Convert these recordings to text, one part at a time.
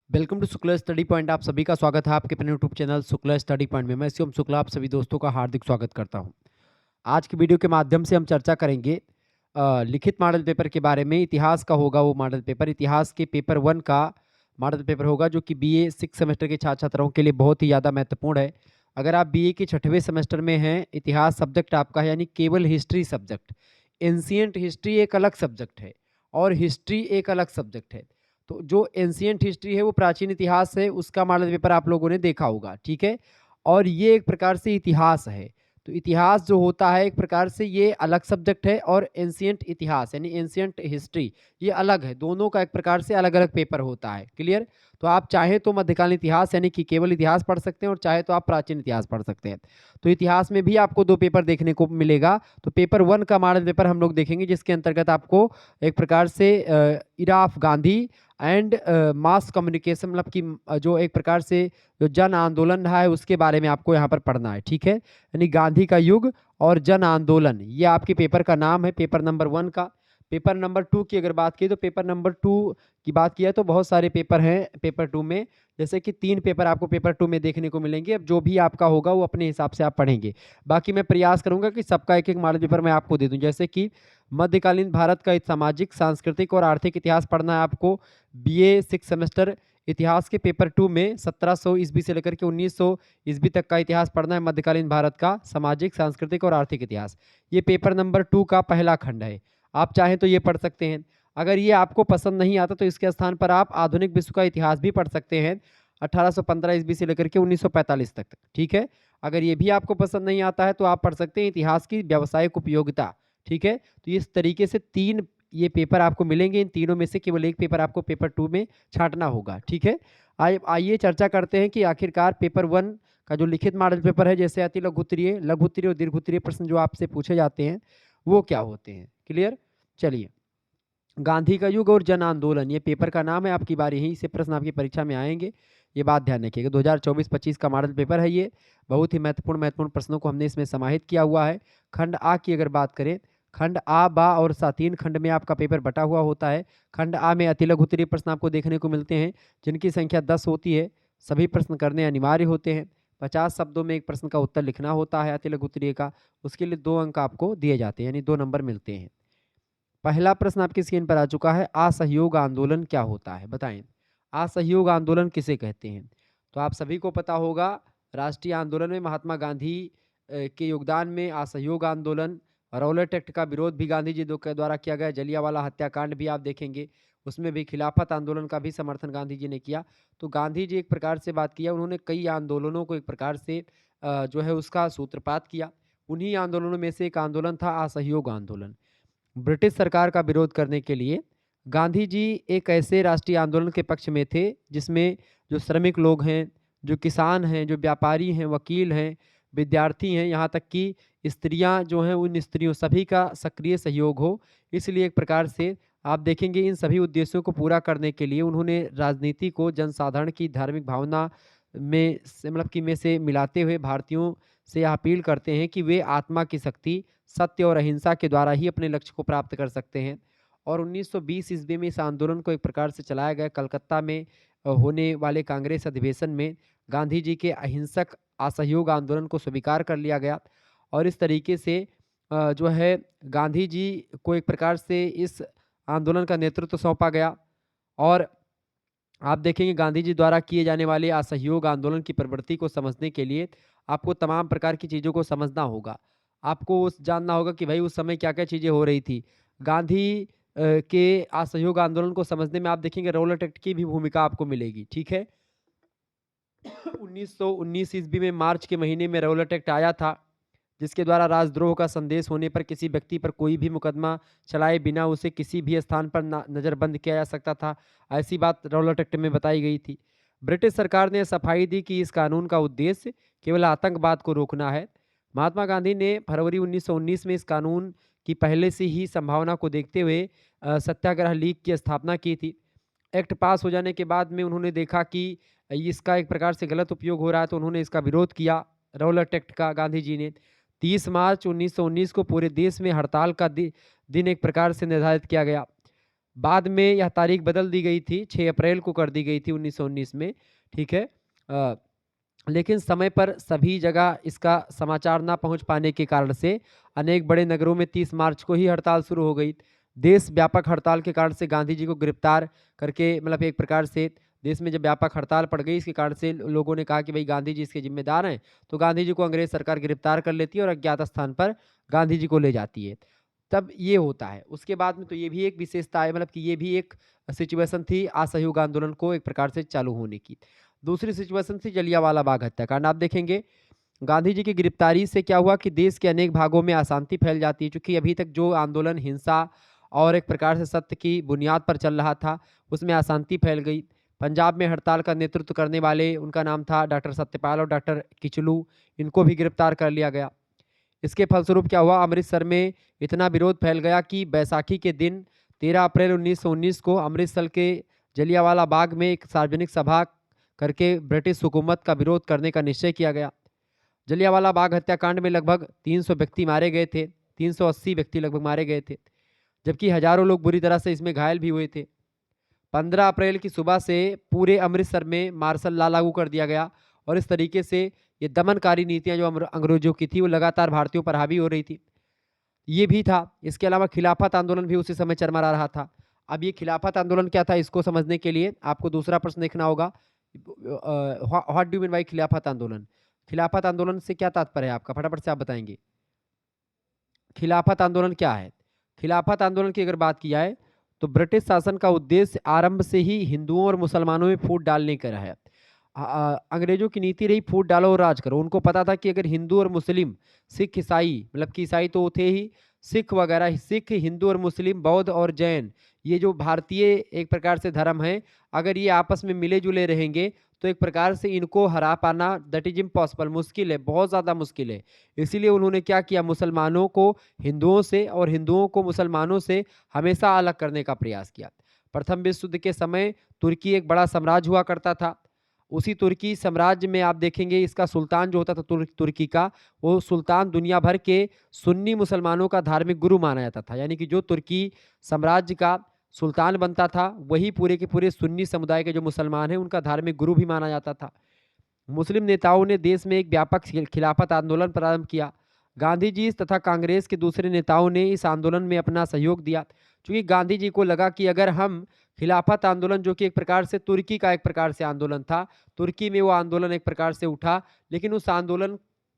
Welcome to Shukla study point. आप सभी का स्वागत है आपके अपने YouTube channel Shukla study point में। मैं शिवम शुक्ला आप सभी दोस्तों का हार्दिक स्वागत करता हूं। आज की वीडियो के माध्यम से हम चर्चा करेंगे लिखित मॉडल पेपर के बारे में। इतिहास का होगा वो मॉडल पेपर। इतिहास के पेपर 1 का मॉडल पेपर होगा, जो कि बीए 6 सेमेस्टर के छात्र छात्राओं के लिए बहुत ही ज़्यादा महत्वपूर्ण है। अगर आप बीए के 6वें सेमेस्टर में हैं, इतिहास सब्जेक्ट आपका है, यानी केवल हिस्ट्री सब्जेक्ट। एंशियंट हिस्ट्री एक अलग सब्जेक्ट है और हिस्ट्री एक अलग सब्जेक्ट है। तो जो एंशियंट हिस्ट्री है वो प्राचीन इतिहास है, उसका मॉडल पेपर आप लोगों ने देखा होगा, ठीक है। और ये एक प्रकार से इतिहास है। तो इतिहास जो होता है एक प्रकार से ये अलग सब्जेक्ट है, और एंशियंट इतिहास यानी एंशियंट हिस्ट्री ये अलग है। दोनों का एक प्रकार से अलग अलग पेपर होता है। क्लियर? तो आप चाहे तो मध्यकालीन इतिहास यानी कि केवल इतिहास पढ़ सकते हैं, और चाहे तो आप प्राचीन इतिहास पढ़ सकते हैं। तो इतिहास में भी आपको 2 पेपर देखने को मिलेगा। तो पेपर 1 का मॉडल पेपर हम लोग देखेंगे, जिसके अंतर्गत आपको एक प्रकार से era of Gandhi and mass communication, मतलब कि जो एक प्रकार से जो जन आंदोलन रहा है उसके बारे में आपको यहाँ पर पढ़ना है, ठीक है। यानी गांधी का युग और जन आंदोलन, ये आपके पेपर का नाम है, पेपर नंबर 1 का। पेपर नंबर 2 की अगर बात की तो पेपर नंबर 2 की बात किया तो बहुत सारे पेपर हैं पेपर 2 में। जैसे कि 3 पेपर आपको पेपर 2 में देखने को मिलेंगे। अब जो भी आपका होगा वो अपने हिसाब से आप पढ़ेंगे। बाकी मैं प्रयास करूंगा कि सबका एक एक मॉडल पेपर मैं आपको दे दूं। जैसे कि मध्यकालीन भारत का सामाजिक, सांस्कृतिक और आर्थिक इतिहास पढ़ना है आपको। बीए 6 सेमेस्टर इतिहास के पेपर 2 में 1700 ईस्वी से लेकर के 1900 ईस्वी तक का इतिहास पढ़ना है। मध्यकालीन भारत का सामाजिक, सांस्कृतिक और आर्थिक इतिहास, ये पेपर नंबर 2 का पहला खंड है। आप चाहें तो ये पढ़ सकते हैं। अगर ये आपको पसंद नहीं आता तो इसके स्थान पर आप आधुनिक विश्व का इतिहास भी पढ़ सकते हैं, 1815 ईस्वी से लेकर के 1945 तक, ठीक है। अगर ये भी आपको पसंद नहीं आता है तो आप पढ़ सकते हैं इतिहास की व्यावसायिक उपयोगिता, ठीक है। तो इस तरीके से 3 ये पेपर आपको मिलेंगे। इन तीनों में से केवल एक पेपर आपको पेपर 2 में छांटना होगा, ठीक है। आइए चर्चा करते हैं कि आखिरकार पेपर 1 का जो लिखित मॉडल पेपर है, जैसे अति लघु उत्तरीय, लघु उत्तरीय और दीर्घ उत्तरीय प्रश्न जो आपसे पूछे जाते हैं वो क्या होते हैं। क्लियर? चलिए, गांधी का युग और जन आंदोलन, ये पेपर का नाम है। आपकी बारी यहीं से प्रश्न आपकी परीक्षा में आएंगे, ये बात ध्यान रखिएगा। 2024-25 का मॉडल पेपर है ये। बहुत ही महत्वपूर्ण प्रश्नों को हमने इसमें समाहित किया हुआ है। खंड आ की अगर बात करें, खंड आ, बा और सा 3 खंड में आपका पेपर बटा हुआ होता है। खंड आ में अति लघु उत्तरीय प्रश्न आपको देखने को मिलते हैं, जिनकी संख्या 10 होती है। सभी प्रश्न करने अनिवार्य होते हैं। 50 शब्दों में एक प्रश्न का उत्तर लिखना होता है अति लघु उत्तरीय का। उसके लिए 2 अंक आपको दिए जाते हैं, यानी 2 नंबर मिलते हैं। पहला प्रश्न आपकी स्क्रीन पर आ चुका है। असहयोग आंदोलन क्या होता है, बताएं। असहयोग आंदोलन किसे कहते हैं? तो आप सभी को पता होगा, राष्ट्रीय आंदोलन में महात्मा गांधी के योगदान में असहयोग आंदोलन, रौलट एक्ट का विरोध भी गांधी जी के द्वारा किया गया। जलियांवाला हत्याकांड भी आप देखेंगे, उसमें भी खिलाफत आंदोलन का भी समर्थन गांधी जी ने किया। तो गांधी जी एक प्रकार से बात किया, उन्होंने कई आंदोलनों को एक प्रकार से जो है उसका सूत्रपात किया। उन्हीं आंदोलनों में से एक आंदोलन था असहयोग आंदोलन। ब्रिटिश सरकार का विरोध करने के लिए गांधी जी एक ऐसे राष्ट्रीय आंदोलन के पक्ष में थे, जिसमें जो श्रमिक लोग हैं, जो किसान हैं, जो व्यापारी हैं, वकील हैं, विद्यार्थी हैं, यहाँ तक कि स्त्रियां जो हैं, उन स्त्रियों सभी का सक्रिय सहयोग हो। इसलिए एक प्रकार से आप देखेंगे इन सभी उद्देश्यों को पूरा करने के लिए उन्होंने राजनीति को जनसाधारण की धार्मिक भावना में से, मतलब कि में से मिलाते हुए भारतीयों से यह अपील करते हैं कि वे आत्मा की शक्ति, सत्य और अहिंसा के द्वारा ही अपने लक्ष्य को प्राप्त कर सकते हैं। और 1920 ईस्वी में इस आंदोलन को एक प्रकार से चलाया गया। कलकत्ता में होने वाले कांग्रेस अधिवेशन में गांधी जी के अहिंसक असहयोग आंदोलन को स्वीकार कर लिया गया, और इस तरीके से जो है गांधी जी को एक प्रकार से इस आंदोलन का नेतृत्व सौंपा गया। और आप देखेंगे गांधी जी द्वारा किए जाने वाले असहयोग आंदोलन की प्रवृत्ति को समझने के लिए आपको तमाम प्रकार की चीज़ों को समझना होगा। आपको जानना होगा कि भाई उस समय क्या-क्या चीज़ें हो रही थी। गांधी के असहयोग आंदोलन को समझने में आप देखेंगे रौलट एक्ट की भी भूमिका आपको मिलेगी, ठीक है। 1919 ईस्वी में मार्च के महीने में रौलट एक्ट आया था, जिसके द्वारा राजद्रोह का संदेश होने पर किसी व्यक्ति पर कोई भी मुकदमा चलाए बिना उसे किसी भी स्थान पर नज़रबंद किया जा सकता था। ऐसी बात रौलट एक्ट में बताई गई थी। ब्रिटिश सरकार ने सफाई दी कि इस कानून का उद्देश्य केवल आतंकवाद को रोकना है। महात्मा गांधी ने फरवरी 1919 में इस कानून की पहले से ही संभावना को देखते हुए सत्याग्रह लीग की स्थापना की थी। एक्ट पास हो जाने के बाद में उन्होंने देखा कि इसका एक प्रकार से गलत उपयोग हो रहा है, तो उन्होंने इसका विरोध किया, रौलट एक्ट का। गांधी जी ने 30 मार्च 1919 को पूरे देश में हड़ताल का दिन एक प्रकार से निर्धारित किया गया। बाद में यह तारीख बदल दी गई थी, 6 अप्रैल को कर दी गई थी 1919 में, ठीक है। लेकिन समय पर सभी जगह इसका समाचार ना पहुंच पाने के कारण से अनेक बड़े नगरों में 30 मार्च को ही हड़ताल शुरू हो गई। देश व्यापक हड़ताल के कारण से गांधी जी को गिरफ्तार करके, मतलब एक प्रकार से देश में जब व्यापक हड़ताल पड़ गई, इसके कारण से लोगों ने कहा कि भाई गांधी जी इसके जिम्मेदार हैं, तो गांधी जी को अंग्रेज सरकार गिरफ्तार कर लेती है और अज्ञात स्थान पर गांधी जी को ले जाती है। तब ये होता है। उसके बाद में तो ये भी एक विशेषता है, मतलब कि ये भी एक सिचुएशन थी असहयोग आंदोलन को एक प्रकार से चालू होने की। दूसरी सिचुएशन थी जलियांवाला बाग हत्याकांड। आप देखेंगे गांधी जी की गिरफ्तारी से क्या हुआ कि देश के अनेक भागों में अशांति फैल जाती है, क्योंकि अभी तक जो आंदोलन हिंसा और एक प्रकार से सत्य की बुनियाद पर चल रहा था, उसमें अशांति फैल गई। पंजाब में हड़ताल का नेतृत्व करने वाले, उनका नाम था डॉक्टर सत्यपाल और डॉक्टर किचलू, इनको भी गिरफ्तार कर लिया गया। इसके फलस्वरूप क्या हुआ, अमृतसर में इतना विरोध फैल गया कि बैसाखी के दिन 13 अप्रैल 1919 को अमृतसर के जलियांवाला बाग में एक सार्वजनिक सभा करके ब्रिटिश हुकूमत का विरोध करने का निश्चय किया गया। जलियांवाला बाग हत्याकांड में लगभग 300 व्यक्ति मारे गए थे, 380 व्यक्ति लगभग मारे गए थे, जबकि हजारों लोग बुरी तरह से इसमें घायल भी हुए थे। 15 अप्रैल की सुबह से पूरे अमृतसर में मार्शल लॉ लागू कर दिया गया और इस तरीके से ये दमनकारी नीतियां जो अंग्रेजों की थी वो लगातार भारतीयों पर हावी हो रही थी। ये भी था। इसके अलावा खिलाफत आंदोलन भी उसी समय चरमरा रहा था। अब ये खिलाफत आंदोलन क्या था, इसको समझने के लिए आपको दूसरा प्रश्न देखना होगा। व्हाट डू मीन बाय खिलाफत आंदोलन? खिलाफत आंदोलन से क्या तात्पर्य है आपका, फटाफट से आप बताएंगे। खिलाफत आंदोलन क्या है? खिलाफत आंदोलन की अगर बात की जाए तो ब्रिटिश शासन का उद्देश्य आरंभ से ही हिंदुओं और मुसलमानों में फूट डालने का है। अंग्रेजों की नीति रही फूट डालो और राज करो। उनको पता था कि अगर हिंदू और मुस्लिम, सिख ईसाई, मतलब कि ईसाई तो थे ही, सिख वगैरह, सिख, हिंदू और मुस्लिम, बौद्ध और जैन, ये जो भारतीय एक प्रकार से धर्म है, अगर ये आपस में मिले जुले रहेंगे तो एक प्रकार से इनको हरा पाना दैट इज इम्पॉसिबल, मुश्किल है, बहुत ज़्यादा मुश्किल है। इसीलिए उन्होंने क्या किया, मुसलमानों को हिंदुओं से और हिंदुओं को मुसलमानों से हमेशा अलग करने का प्रयास किया। प्रथम विश्व युद्ध के समय तुर्की एक बड़ा साम्राज्य हुआ करता था। उसी तुर्की साम्राज्य में आप देखेंगे इसका सुल्तान जो होता था तुर्की का, वो सुल्तान दुनिया भर के सुन्नी मुसलमानों का धार्मिक गुरु माना जाता था। यानी कि जो तुर्की साम्राज्य का सुल्तान बनता था, वही पूरे के पूरे सुन्नी समुदाय के जो मुसलमान हैं उनका धार्मिक गुरु भी माना जाता था। मुस्लिम नेताओं ने देश में एक व्यापक खिलाफत आंदोलन प्रारंभ किया। गांधी जी तथा कांग्रेस के दूसरे नेताओं ने इस आंदोलन में अपना सहयोग दिया, क्योंकि गांधी जी को लगा कि अगर हम खिलाफत आंदोलन, जो कि एक प्रकार से तुर्की का एक प्रकार से आंदोलन था, तुर्की में वो आंदोलन एक प्रकार से उठा, लेकिन उस आंदोलन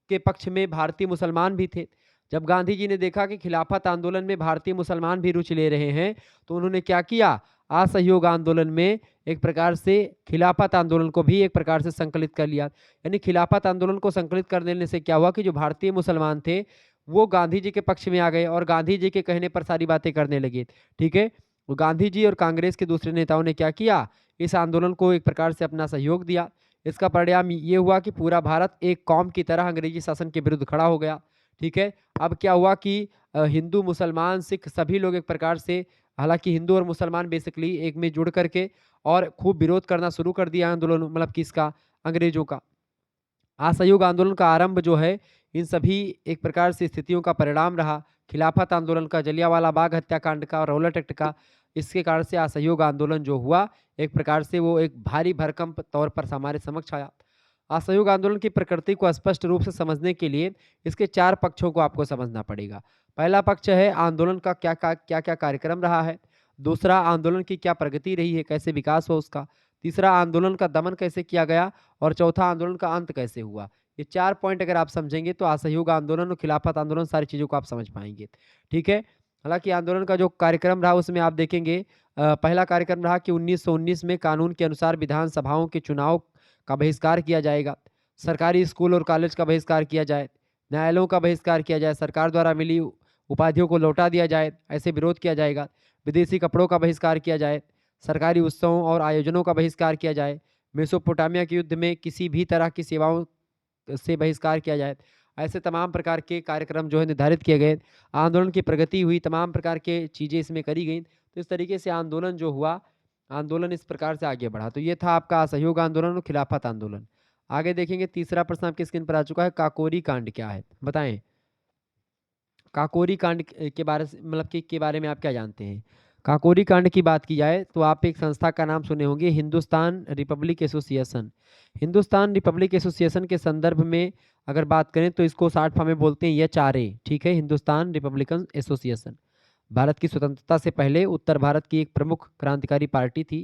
के पक्ष में भारतीय मुसलमान भी थे। जब गांधी जी ने देखा कि खिलाफत आंदोलन में भारतीय मुसलमान भी रुचि ले रहे हैं, तो उन्होंने क्या किया, असहयोग आंदोलन में एक प्रकार से खिलाफत आंदोलन को भी एक प्रकार से संकलित कर लिया। यानी खिलाफत आंदोलन को संकलित कर देने से क्या हुआ कि जो भारतीय मुसलमान थे वो गांधी जी के पक्ष में आ गए और गांधी जी के कहने पर सारी बातें करने लगे, ठीक है। गांधी जी और कांग्रेस के दूसरे नेताओं ने क्या किया, इस आंदोलन को एक प्रकार से अपना सहयोग दिया। इसका परिणाम ये हुआ कि पूरा भारत एक कौम की तरह अंग्रेजी शासन के विरुद्ध खड़ा हो गया, ठीक है। अब क्या हुआ कि हिंदू, मुसलमान, सिख सभी लोग एक प्रकार से, हालांकि हिंदू और मुसलमान बेसिकली एक में जुड़ करके और खूब विरोध करना शुरू कर दिया आंदोलन, मतलब किसका, अंग्रेजों का। असहयोग आंदोलन का आरंभ जो है इन सभी एक प्रकार से स्थितियों का परिणाम रहा। खिलाफत आंदोलन का, जलियांवाला बाग हत्याकांड का और रौलट एक्ट का, इसके कारण से असहयोग आंदोलन जो हुआ एक प्रकार से वो एक भारी भरकम तौर पर हमारे समक्ष आया। असहयोग आंदोलन की प्रकृति को स्पष्ट रूप से समझने के लिए इसके 4 पक्षों को आपको समझना पड़ेगा। पहला पक्ष है आंदोलन का क्या क्या क्या कार्यक्रम रहा है। दूसरा, आंदोलन की क्या प्रगति रही है, कैसे विकास हुआ उसका। तीसरा, आंदोलन का दमन कैसे किया गया। और चौथा, आंदोलन का अंत कैसे हुआ। ये 4 पॉइंट अगर आप समझेंगे तो असहयोग आंदोलन और खिलाफत आंदोलन सारी चीज़ों को आप समझ पाएंगे, ठीक है। हालांकि आंदोलन का जो कार्यक्रम रहा उसमें आप देखेंगे पहला कार्यक्रम रहा कि 1919 में कानून के अनुसार विधानसभाओं के चुनाव का बहिष्कार किया जाएगा, सरकारी स्कूल और कॉलेज का बहिष्कार किया जाए, न्यायालयों का बहिष्कार किया जाए, सरकार द्वारा मिली उपाधियों को लौटा दिया जाए, ऐसे विरोध किया जाएगा, विदेशी कपड़ों का बहिष्कार किया जाए, सरकारी उत्सवों और आयोजनों का बहिष्कार किया जाए, मेसोपोटामिया के युद्ध में किसी भी तरह की सेवाओं से बहिष्कार किया जाए। ऐसे तमाम प्रकार के कार्यक्रम जो है निर्धारित किए गए। आंदोलन की प्रगति हुई, तमाम प्रकार के चीज़ें इसमें करी गई। तो इस तरीके से आंदोलन जो हुआ, आंदोलन इस प्रकार से आगे बढ़ा। तो ये था आपका असहयोग आंदोलन और खिलाफत आंदोलन। आगे देखेंगे तीसरा प्रश्न आपकी स्क्रीन पर आ चुका है, काकोरी कांड क्या है, बताएं। काकोरी कांड के बारे से, मतलब के बारे में आप क्या जानते हैं। काकोरी कांड की बात की जाए तो आप एक संस्था का नाम सुने होंगे, Hindustan Republic association. Hindustan Republic association के संदर्भ में अगर बात करें तो इसको शॉर्ट फॉर्म में बोलते हैं एचआरए, ठीक है, हिंदुस्तान रिपब्लिकन एसोसिएशन। भारत की स्वतंत्रता से पहले उत्तर भारत की एक प्रमुख क्रांतिकारी पार्टी थी,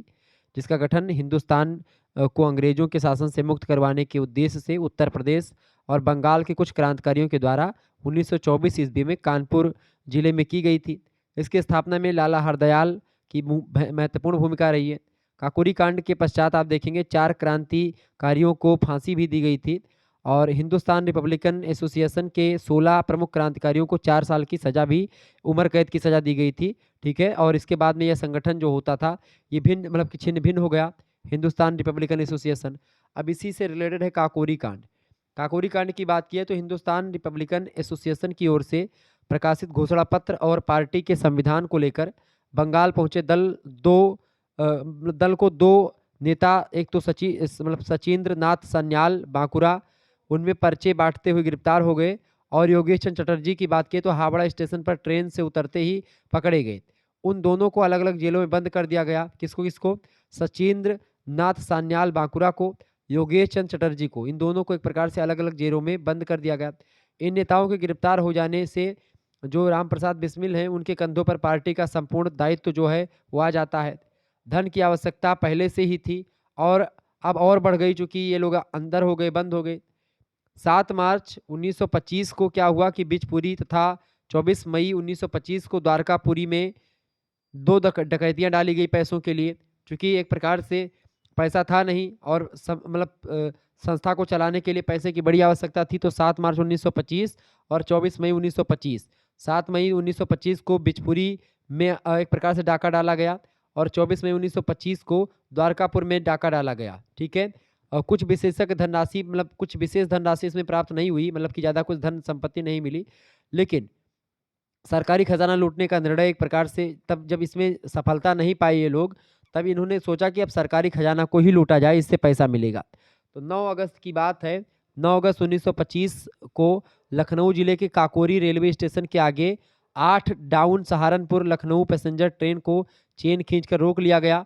जिसका गठन हिंदुस्तान को अंग्रेजों के शासन से मुक्त करवाने के उद्देश्य से उत्तर प्रदेश और बंगाल के कुछ क्रांतिकारियों के द्वारा 1924 ईस्वी में कानपुर जिले में की गई थी। इसकी स्थापना में लाला हरदयाल की महत्वपूर्ण भूमिका रही है। काकोरी कांड के पश्चात आप देखेंगे 4 क्रांतिकारियों को फांसी भी दी गई थी और हिंदुस्तान रिपब्लिकन एसोसिएशन के 16 प्रमुख क्रांतिकारियों को 4 साल की सज़ा भी, उम्र कैद की सज़ा दी गई थी, ठीक है। और इसके बाद में यह संगठन जो होता था ये भिन्न मतलब कि छिन्न भिन्न हो गया, हिंदुस्तान रिपब्लिकन एसोसिएशन। अब इसी से रिलेटेड है काकोरी कांड। काकोरी कांड की बात की है तो हिंदुस्तान रिपब्लिकन एसोसिएशन की ओर से प्रकाशित घोषणा पत्र और पार्टी के संविधान को लेकर बंगाल पहुंचे दल को दो नेता, एक तो सचिंद्र नाथ सन्याल बांकुरा, उनमें पर्चे बांटते हुए गिरफ्तार हो गए। और योगेश चंद्र चटर्जी की बात की तो हावड़ा स्टेशन पर ट्रेन से उतरते ही पकड़े गए। उन दोनों को अलग अलग जेलों में बंद कर दिया गया। किसको किसको? सचिंद्र नाथ सान्याल बांकुरा को, योगेश चंद्र चटर्जी को, इन दोनों को एक प्रकार से अलग अलग जेलों में बंद कर दिया गया। इन नेताओं के गिरफ्तार हो जाने से जो राम प्रसाद बिस्मिल हैं उनके कंधों पर पार्टी का संपूर्ण दायित्व जो है वो आ जाता है। धन की आवश्यकता पहले से ही थी और अब और बढ़ गई, चूंकि ये लोग अंदर हो गए, बंद हो गए। 7 मार्च 1925 को क्या हुआ कि बिचपुरी तथा 24 मई 1925 को द्वारकापुरी में 2 डकैतियां डाली गई पैसों के लिए, क्योंकि एक प्रकार से पैसा था नहीं और संस्था को चलाने के लिए पैसे की बड़ी आवश्यकता थी। तो 7 मार्च 1925 और 24 मई 1925, 7 मई 1925 को बिचपुरी में एक प्रकार से डाका डाला गया और 24 मई 1925 को द्वारकापुर में डाका डाला गया, ठीक है। और कुछ विशेषज्ञ धनराशि कुछ विशेष धनराशि इसमें प्राप्त नहीं हुई, कि ज़्यादा कुछ धन संपत्ति नहीं मिली, लेकिन सरकारी खजाना लूटने का निर्णय एक प्रकार से, तब जब इसमें सफलता नहीं पाई ये लोग, तब इन्होंने सोचा कि अब सरकारी खजाना को ही लूटा जाए, इससे पैसा मिलेगा। तो 9 अगस्त की बात है, 9 अगस्त 1925 को लखनऊ जिले के काकोरी रेलवे स्टेशन के आगे 8 down Saharanpur Lucknow passenger train को चेन खींचकर रोक लिया गया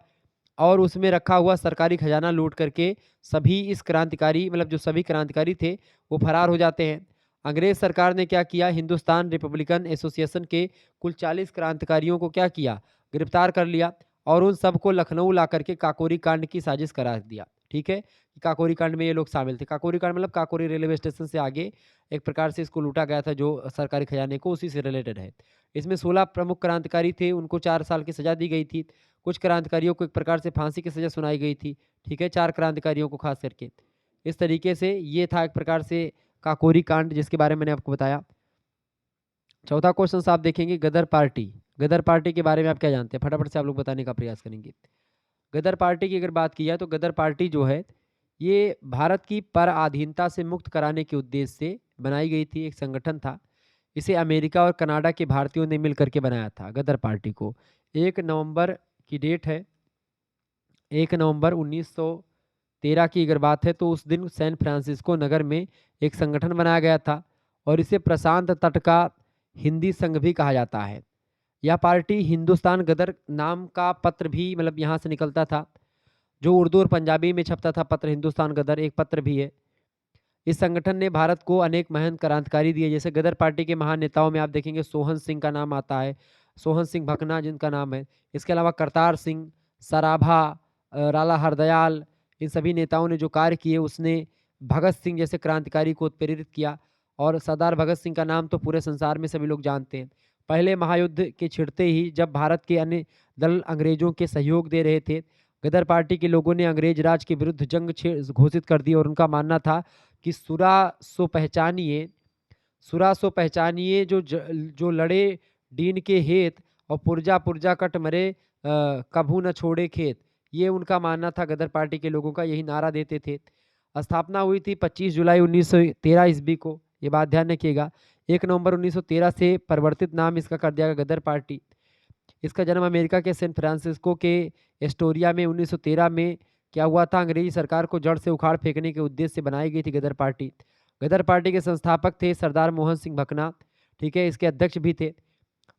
और उसमें रखा हुआ सरकारी खजाना लूट करके सभी इस क्रांतिकारी जो सभी क्रांतिकारी थे वो फरार हो जाते हैं। अंग्रेज सरकार ने क्या किया, हिंदुस्तान रिपब्लिकन एसोसिएशन के कुल 40 क्रांतिकारियों को क्या किया, गिरफ्तार कर लिया और उन सबको लखनऊ ला करके काकोरी कांड की साजिश करा दिया, ठीक है। काकोरी कांड में ये लोग शामिल थे। काकोरी कांड काकोरी रेलवे स्टेशन से आगे एक प्रकार से इसको लूटा गया था जो सरकारी खजाने को, उसी से रिलेटेड है। इसमें 16 प्रमुख क्रांतिकारी थे, उनको 4 साल की सजा दी गई थी। कुछ क्रांतिकारियों को एक प्रकार से फांसी की सजा सुनाई गई थी, ठीक है, 4 क्रांतिकारियों को खास करके। इस तरीके से ये था एक प्रकार से काकोरी कांड, जिसके बारे में मैंने आपको बताया। चौथा क्वेश्चन आप देखेंगे, गदर पार्टी। गदर पार्टी के बारे में आप क्या जानते हैं, फटाफट से आप लोग बताने का प्रयास करेंगे। गदर पार्टी की अगर बात की जाए तो गदर पार्टी जो है ये भारत की पराधीनता से मुक्त कराने के उद्देश्य से बनाई गई थी, एक संगठन था। इसे अमेरिका और कनाडा के भारतीयों ने मिल करके बनाया था गदर पार्टी को। 1 नवंबर की डेट है, 1 नवंबर 1913 की अगर बात है तो उस दिन सैन फ्रांसिस्को नगर में एक संगठन बनाया गया था और इसे प्रशांत तट का हिंदी संघ भी कहा जाता है। यह पार्टी हिंदुस्तान गदर नाम का पत्र भी यहाँ से निकलता था, जो उर्दू और पंजाबी में छपता था। पत्र हिंदुस्तान गदर एक पत्र भी है। इस संगठन ने भारत को अनेक महान क्रांतिकारी दिए, जैसे गदर पार्टी के महान नेताओं में आप देखेंगे सोहन सिंह का नाम आता है, सोहन सिंह भकना जिनका नाम है। इसके अलावा करतार सिंह सराभा, लाला हरदयाल, इन सभी नेताओं ने जो कार्य किए, उसने भगत सिंह जैसे क्रांतिकारी को प्रेरित किया। और सरदार भगत सिंह का नाम तो पूरे संसार में सभी लोग जानते हैं। पहले महायुद्ध के छिड़ते ही जब भारत के अन्य दल अंग्रेजों के सहयोग दे रहे थे, गदर पार्टी के लोगों ने अंग्रेज राज के विरुद्ध जंग घोषित कर दी और उनका मानना था कि सुरा सो पहचानिए जो लड़े दीन के हेत और पुरजा पुरजा कट मरे कभू न छोड़े खेत। ये उनका मानना था गदर पार्टी के लोगों का, यही नारा देते थे। स्थापना हुई थी 25 जुलाई 1913 ईस्वी को, ये बात ध्यान रखिएगा। 1 नवंबर 1913 से परिवर्तित नाम इसका कर दिया गया गदर पार्टी। इसका जन्म अमेरिका के सैन फ्रांसिस्को के एस्टोरिया में 1913 में क्या हुआ था, अंग्रेजी सरकार को जड़ से उखाड़ फेंकने के उद्देश्य से बनाई गई थी गदर पार्टी। गदर पार्टी के संस्थापक थे सरदार मोहन सिंह भकना, ठीक है, इसके अध्यक्ष भी थे।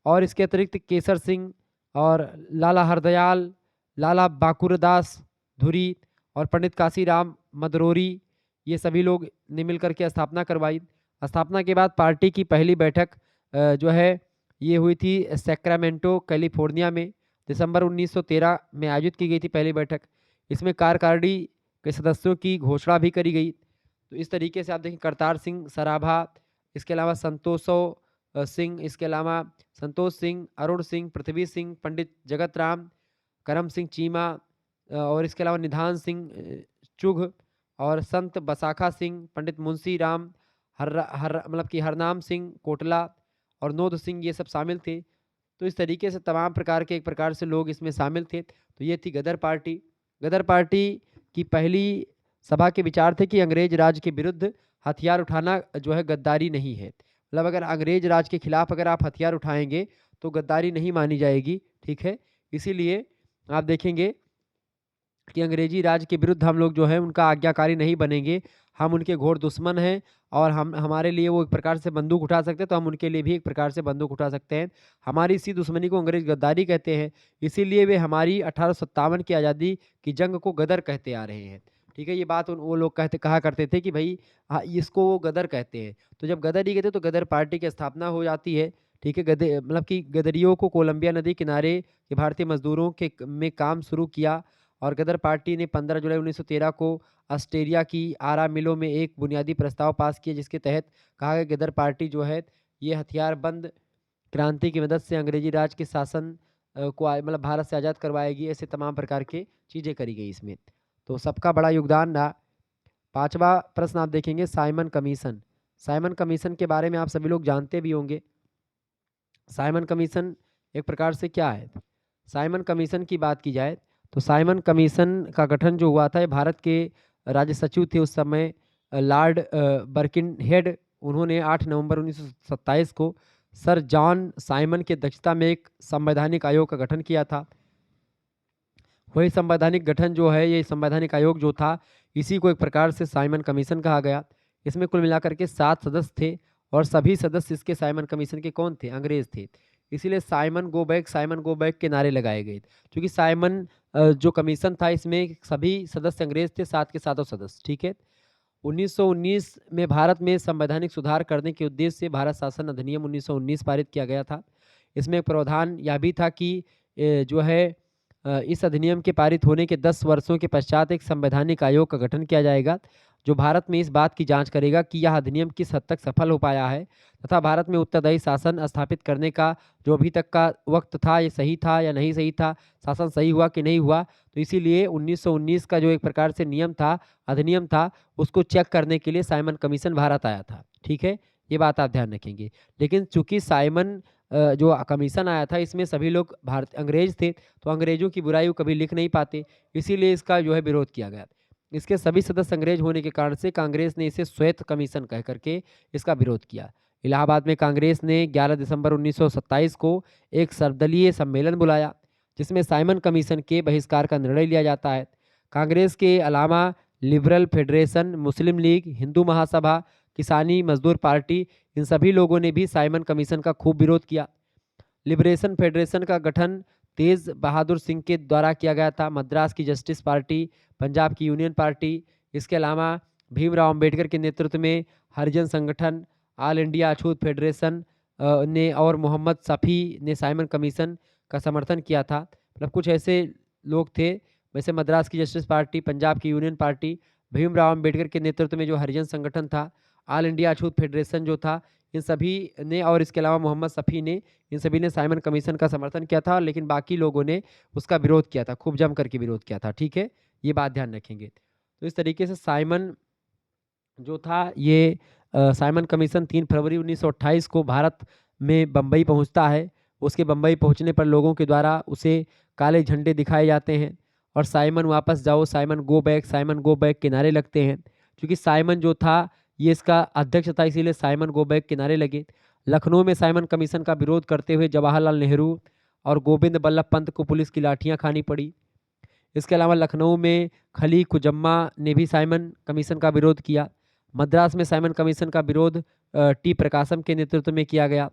और इसके अतिरिक्त केसर सिंह और लाला हरदयाल, लाला बाकुरदास धुरी और पंडित काशीराम मदरोरी, ये सभी लोग ने मिलकर के स्थापना करवाई। स्थापना के बाद पार्टी की पहली बैठक जो है ये हुई थी सैक्रामेंटो कैलिफोर्निया में, दिसंबर 1913 में आयोजित की गई थी पहली बैठक। इसमें कार्यकारिणी के सदस्यों की घोषणा भी करी गई। तो इस तरीके से आप देखें करतार सिंह सराभा, इसके अलावा सिंह, इसके अलावा संतोष सिंह, अरुण सिंह, पृथ्वी सिंह, पंडित जगत राम, करम सिंह चीमा और इसके अलावा निधान सिंह चुघ और संत बसाखा सिंह, पंडित मुंशी राम मतलब कि हरनाम सिंह कोटला और नोद सिंह, ये सब शामिल थे। तो इस तरीके से तमाम प्रकार के एक प्रकार से लोग इसमें शामिल थे। तो ये थी गदर पार्टी। गदर पार्टी की पहली सभा के विचार थे कि अंग्रेज राज के विरुद्ध हथियार उठाना जो है गद्दारी नहीं है। मतलब अगर अंग्रेज राज के खिलाफ अगर आप हथियार उठाएंगे तो गद्दारी नहीं मानी जाएगी, ठीक है। इसीलिए आप देखेंगे कि अंग्रेजी राज के विरुद्ध हम लोग जो है उनका आज्ञाकारी नहीं बनेंगे, हम उनके घोर दुश्मन हैं और हम हमारे लिए वो एक प्रकार से बंदूक उठा सकते हैं तो हम उनके लिए भी एक प्रकार से बंदूक उठा सकते हैं। हमारी इसी दुश्मनी को अंग्रेज गद्दारी कहते हैं, इसीलिए वे हमारी 1857 की आज़ादी की जंग को गदर कहते आ रहे हैं, ठीक है। ये बात वो लोग कहा करते थे कि भाई हाँ, इसको वो गदर कहते हैं। तो जब गदर ही कहते तो गदर पार्टी की स्थापना हो जाती है, ठीक है। मतलब कि गदरियों को कोलंबिया नदी किनारे के भारतीय मजदूरों के में काम शुरू किया और गदर पार्टी ने 15 जुलाई 1913 को ऑस्ट्रेलिया की आरा मिलों में एक बुनियादी प्रस्ताव पास किया, जिसके तहत कहा गया गदर पार्टी जो है ये हथियारबंद क्रांति की मदद से अंग्रेजी राज के शासन को मतलब भारत से आज़ाद करवाएगी। ऐसे तमाम प्रकार के चीज़ें करी गई इसमें, तो सबका बड़ा योगदान रहा। पांचवा प्रश्न आप देखेंगे साइमन कमीशन। साइमन कमीशन के बारे में आप सभी लोग जानते भी होंगे। साइमन कमीशन एक प्रकार से क्या है? साइमन कमीशन की बात की जाए तो साइमन कमीशन का गठन जो हुआ था, ये भारत के राज्य सचिव थे उस समय लॉर्ड बर्किनहेड, उन्होंने 8 नवंबर 1927 को सर जॉन साइमन की अध्यक्षता में एक संवैधानिक आयोग का गठन किया था। वही संवैधानिक गठन जो है, ये संवैधानिक आयोग जो था, इसी को एक प्रकार से साइमन कमीशन कहा गया। इसमें कुल मिलाकर के 7 सदस्य थे और सभी सदस्य इसके साइमन कमीशन के कौन थे? अंग्रेज थे। इसीलिए साइमन गो बैक के नारे लगाए गए, क्योंकि साइमन जो कमीशन था इसमें सभी सदस्य अंग्रेज थे, 7 के सातों सदस्य, ठीक है। 1919 में भारत में संवैधानिक सुधार करने के उद्देश्य से भारत शासन अधिनियम 1919 पारित किया गया था। इसमें प्रावधान यह भी था कि जो है इस अधिनियम के पारित होने के 10 वर्षों के पश्चात एक संवैधानिक आयोग का गठन किया जाएगा, जो भारत में इस बात की जांच करेगा कि यह अधिनियम किस हद तक सफल हो पाया है तथा भारत में उत्तरदायी शासन स्थापित करने का जो अभी तक का वक्त था, ये सही था या नहीं सही था, शासन सही हुआ कि नहीं हुआ। तो इसीलिए 1919 का जो एक प्रकार से नियम था, अधिनियम था, उसको चेक करने के लिए साइमन कमीशन भारत आया था, ठीक है। ये बात आप ध्यान रखेंगे। लेकिन चूंकि साइमन जो कमीशन आया था इसमें सभी लोग अंग्रेज थे, तो अंग्रेजों की बुराई कभी लिख नहीं पाते, इसीलिए इसका जो है विरोध किया गया। इसके सभी सदस्य अंग्रेज होने के कारण से कांग्रेस ने इसे श्वेत कमीशन कह करके इसका विरोध किया। इलाहाबाद में कांग्रेस ने 11 दिसंबर 1927 को एक सर्वदलीय सम्मेलन बुलाया, जिसमें साइमन कमीशन के बहिष्कार का निर्णय लिया जाता है। कांग्रेस के अलावा लिबरल फेडरेशन, मुस्लिम लीग, हिंदू महासभा, किसानी मजदूर पार्टी, इन सभी लोगों ने भी साइमन कमीशन का खूब विरोध किया। लिबरेशन फेडरेशन का गठन तेज बहादुर सिंह के द्वारा किया गया था। मद्रास की जस्टिस पार्टी, पंजाब की यूनियन पार्टी, इसके अलावा भीमराव अंबेडकर के नेतृत्व में हरिजन संगठन, ऑल इंडिया अछूत फेडरेशन ने और मोहम्मद शफी ने साइमन कमीशन का समर्थन किया था। मतलब कुछ ऐसे लोग थे, वैसे मद्रास की जस्टिस पार्टी, पंजाब की यूनियन पार्टी, भीमराव अंबेडकर के नेतृत्व में जो हरिजन संगठन था, ऑल इंडिया अछूत फेडरेशन जो था, इन सभी ने और इसके अलावा मोहम्मद शफी ने, इन सभी ने साइमन कमीशन का समर्थन किया था, लेकिन बाकी लोगों ने उसका विरोध किया था, खूब जम करके विरोध किया था, ठीक है। ये बात ध्यान रखेंगे। तो इस तरीके से साइमन जो था, ये साइमन कमीशन 3 फरवरी 1928 को भारत में बम्बई पहुंचता है। उसके बम्बई पहुंचने पर लोगों के द्वारा उसे काले झंडे दिखाए जाते हैं और साइमन वापस जाओ, साइमन गो बैक के नारे लगते हैं। क्योंकि साइमन जो था ये इसका अध्यक्ष था, इसीलिए साइमन गो बैक के नारे लगे। लखनऊ में साइमन कमीशन का विरोध करते हुए जवाहरलाल नेहरू और गोविंद बल्लभ पंत को पुलिस की लाठियां खानी पड़ी। इसके अलावा लखनऊ में खली कुजम्मा ने भी साइमन कमीशन का विरोध किया। मद्रास में साइमन कमीशन का विरोध टी प्रकाशम के नेतृत्व में किया गया।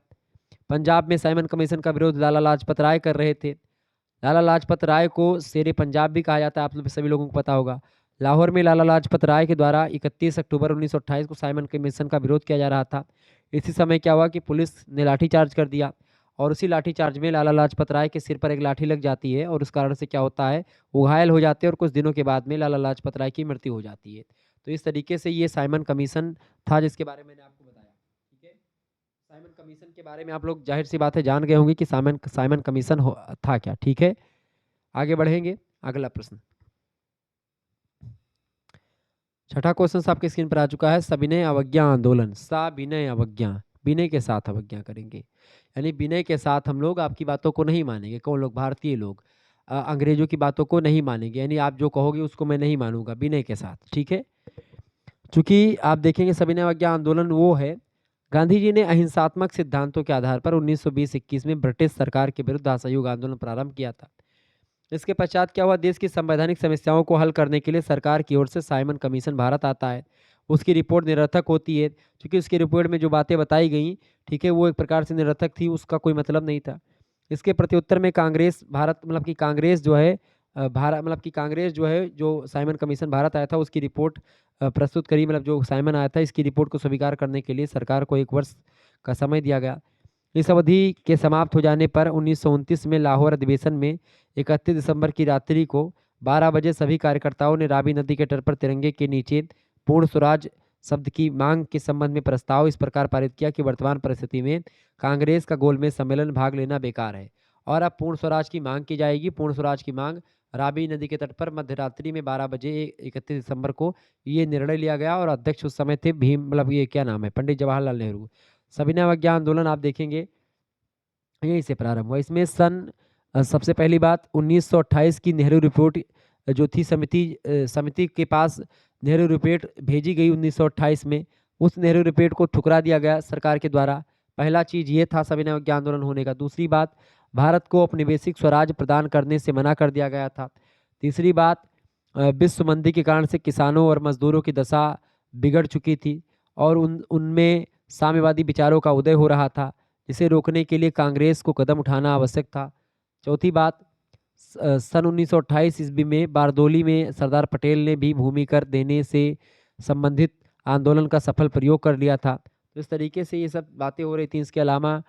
पंजाब में साइमन कमीशन का विरोध लाला लाजपत राय कर रहे थे। लाला लाजपत राय को शेरे पंजाब भी कहा जाता है, आप लोग सभी लोगों को पता होगा। लाहौर में लाला लाजपत राय के द्वारा 31 अक्टूबर 1928 को साइमन कमीशन का विरोध किया जा रहा था। इसी समय क्या हुआ कि पुलिस ने लाठीचार्ज कर दिया और उसी लाठीचार्ज में लाला लाजपत राय के सिर पर एक लाठी लग जाती है और उस कारण से क्या होता है, वो घायल हो जाते हैं और कुछ दिनों के बाद में लाला लाजपत राय की मृत्यु हो जाती है। तो इस तरीके से ये साइमन कमीशन था जिसके बारे में मैंने आपको बताया। ठीक है, साइमन कमीशन के बारे में आप लोग जाहिर सी बात है जान गए होंगे कि साइमन साइमन कमीशन था क्या। ठीक है, आगे बढ़ेंगे। अगला प्रश्न, छठा क्वेश्चन आपके स्क्रीन पर आ चुका है। सविनय अवज्ञा आंदोलन, सविनय अवज्ञा, विनय के साथ अवज्ञा करेंगे, यानी विनय के साथ हम लोग आपकी बातों को नहीं मानेंगे। कौन लोग? भारतीय लोग अंग्रेजों की बातों को नहीं मानेंगे, यानी आप जो कहोगे उसको मैं नहीं मानूंगा, विनय के साथ। ठीक है, चूंकि आप देखेंगे सविनय अवज्ञा आंदोलन वो है, गांधी जी ने अहिंसात्मक सिद्धांतों के आधार पर 1920-21 में ब्रिटिश सरकार के विरुद्ध असहयोग आंदोलन प्रारंभ किया था। इसके पश्चात क्या हुआ, देश की संवैधानिक समस्याओं को हल करने के लिए सरकार की ओर से साइमन कमीशन भारत आता है। उसकी रिपोर्ट निरर्थक होती है, क्योंकि उसकी रिपोर्ट में जो बातें बताई गई, ठीक है, वो एक प्रकार से निरर्थक थी, उसका कोई मतलब नहीं था। इसके प्रत्युत्तर में कांग्रेस भारत मतलब कि कांग्रेस जो है भारत मतलब कि कांग्रेस जो है, जो साइमन कमीशन भारत आया था उसकी रिपोर्ट प्रस्तुत करी, मतलब जो साइमन आया था इसकी रिपोर्ट को स्वीकार करने के लिए सरकार को 1 वर्ष का समय दिया गया। इस अवधि के समाप्त हो जाने पर 1929 में लाहौर अधिवेशन में 31 दिसंबर की रात्रि को 12 बजे सभी कार्यकर्ताओं ने रावी नदी के तट पर तिरंगे के नीचे पूर्ण स्वराज शब्द की मांग के संबंध में प्रस्ताव इस प्रकार पारित किया कि वर्तमान परिस्थिति में कांग्रेस का गोलमेज सम्मेलन भाग लेना बेकार है और अब पूर्ण स्वराज की मांग की जाएगी। पूर्ण स्वराज की मांग रावी नदी के तट पर मध्यरात्रि में 12 बजे 31 दिसंबर को ये निर्णय लिया गया और अध्यक्ष उस समय थे भीम मतलब ये क्या नाम है, पंडित जवाहरलाल नेहरू। सविनय अवज्ञा आंदोलन आप देखेंगे यहीं से प्रारंभ हुआ। इसमें सबसे पहली बात 1928 की नेहरू रिपोर्ट जो थी समिति के पास नेहरू रिपोर्ट भेजी गई 1928 में, उस नेहरू रिपोर्ट को ठुकरा दिया गया सरकार के द्वारा। पहला चीज ये था सविनय अवज्ञा आंदोलन होने का। दूसरी बात, भारत को औपनिवेशिक स्वराज प्रदान करने से मना कर दिया गया था। तीसरी बात, विश्व मंदी के कारण से किसानों और मजदूरों की दशा बिगड़ चुकी थी और उनमें साम्यवादी विचारों का उदय हो रहा था, जिसे रोकने के लिए कांग्रेस को कदम उठाना आवश्यक था। चौथी बात, सन 1928 ईस्वी में बारदोली में सरदार पटेल ने भी भूमि कर देने से संबंधित आंदोलन का सफल प्रयोग कर लिया था। तो इस तरीके से ये सब बातें हो रही थी। इसके अलावा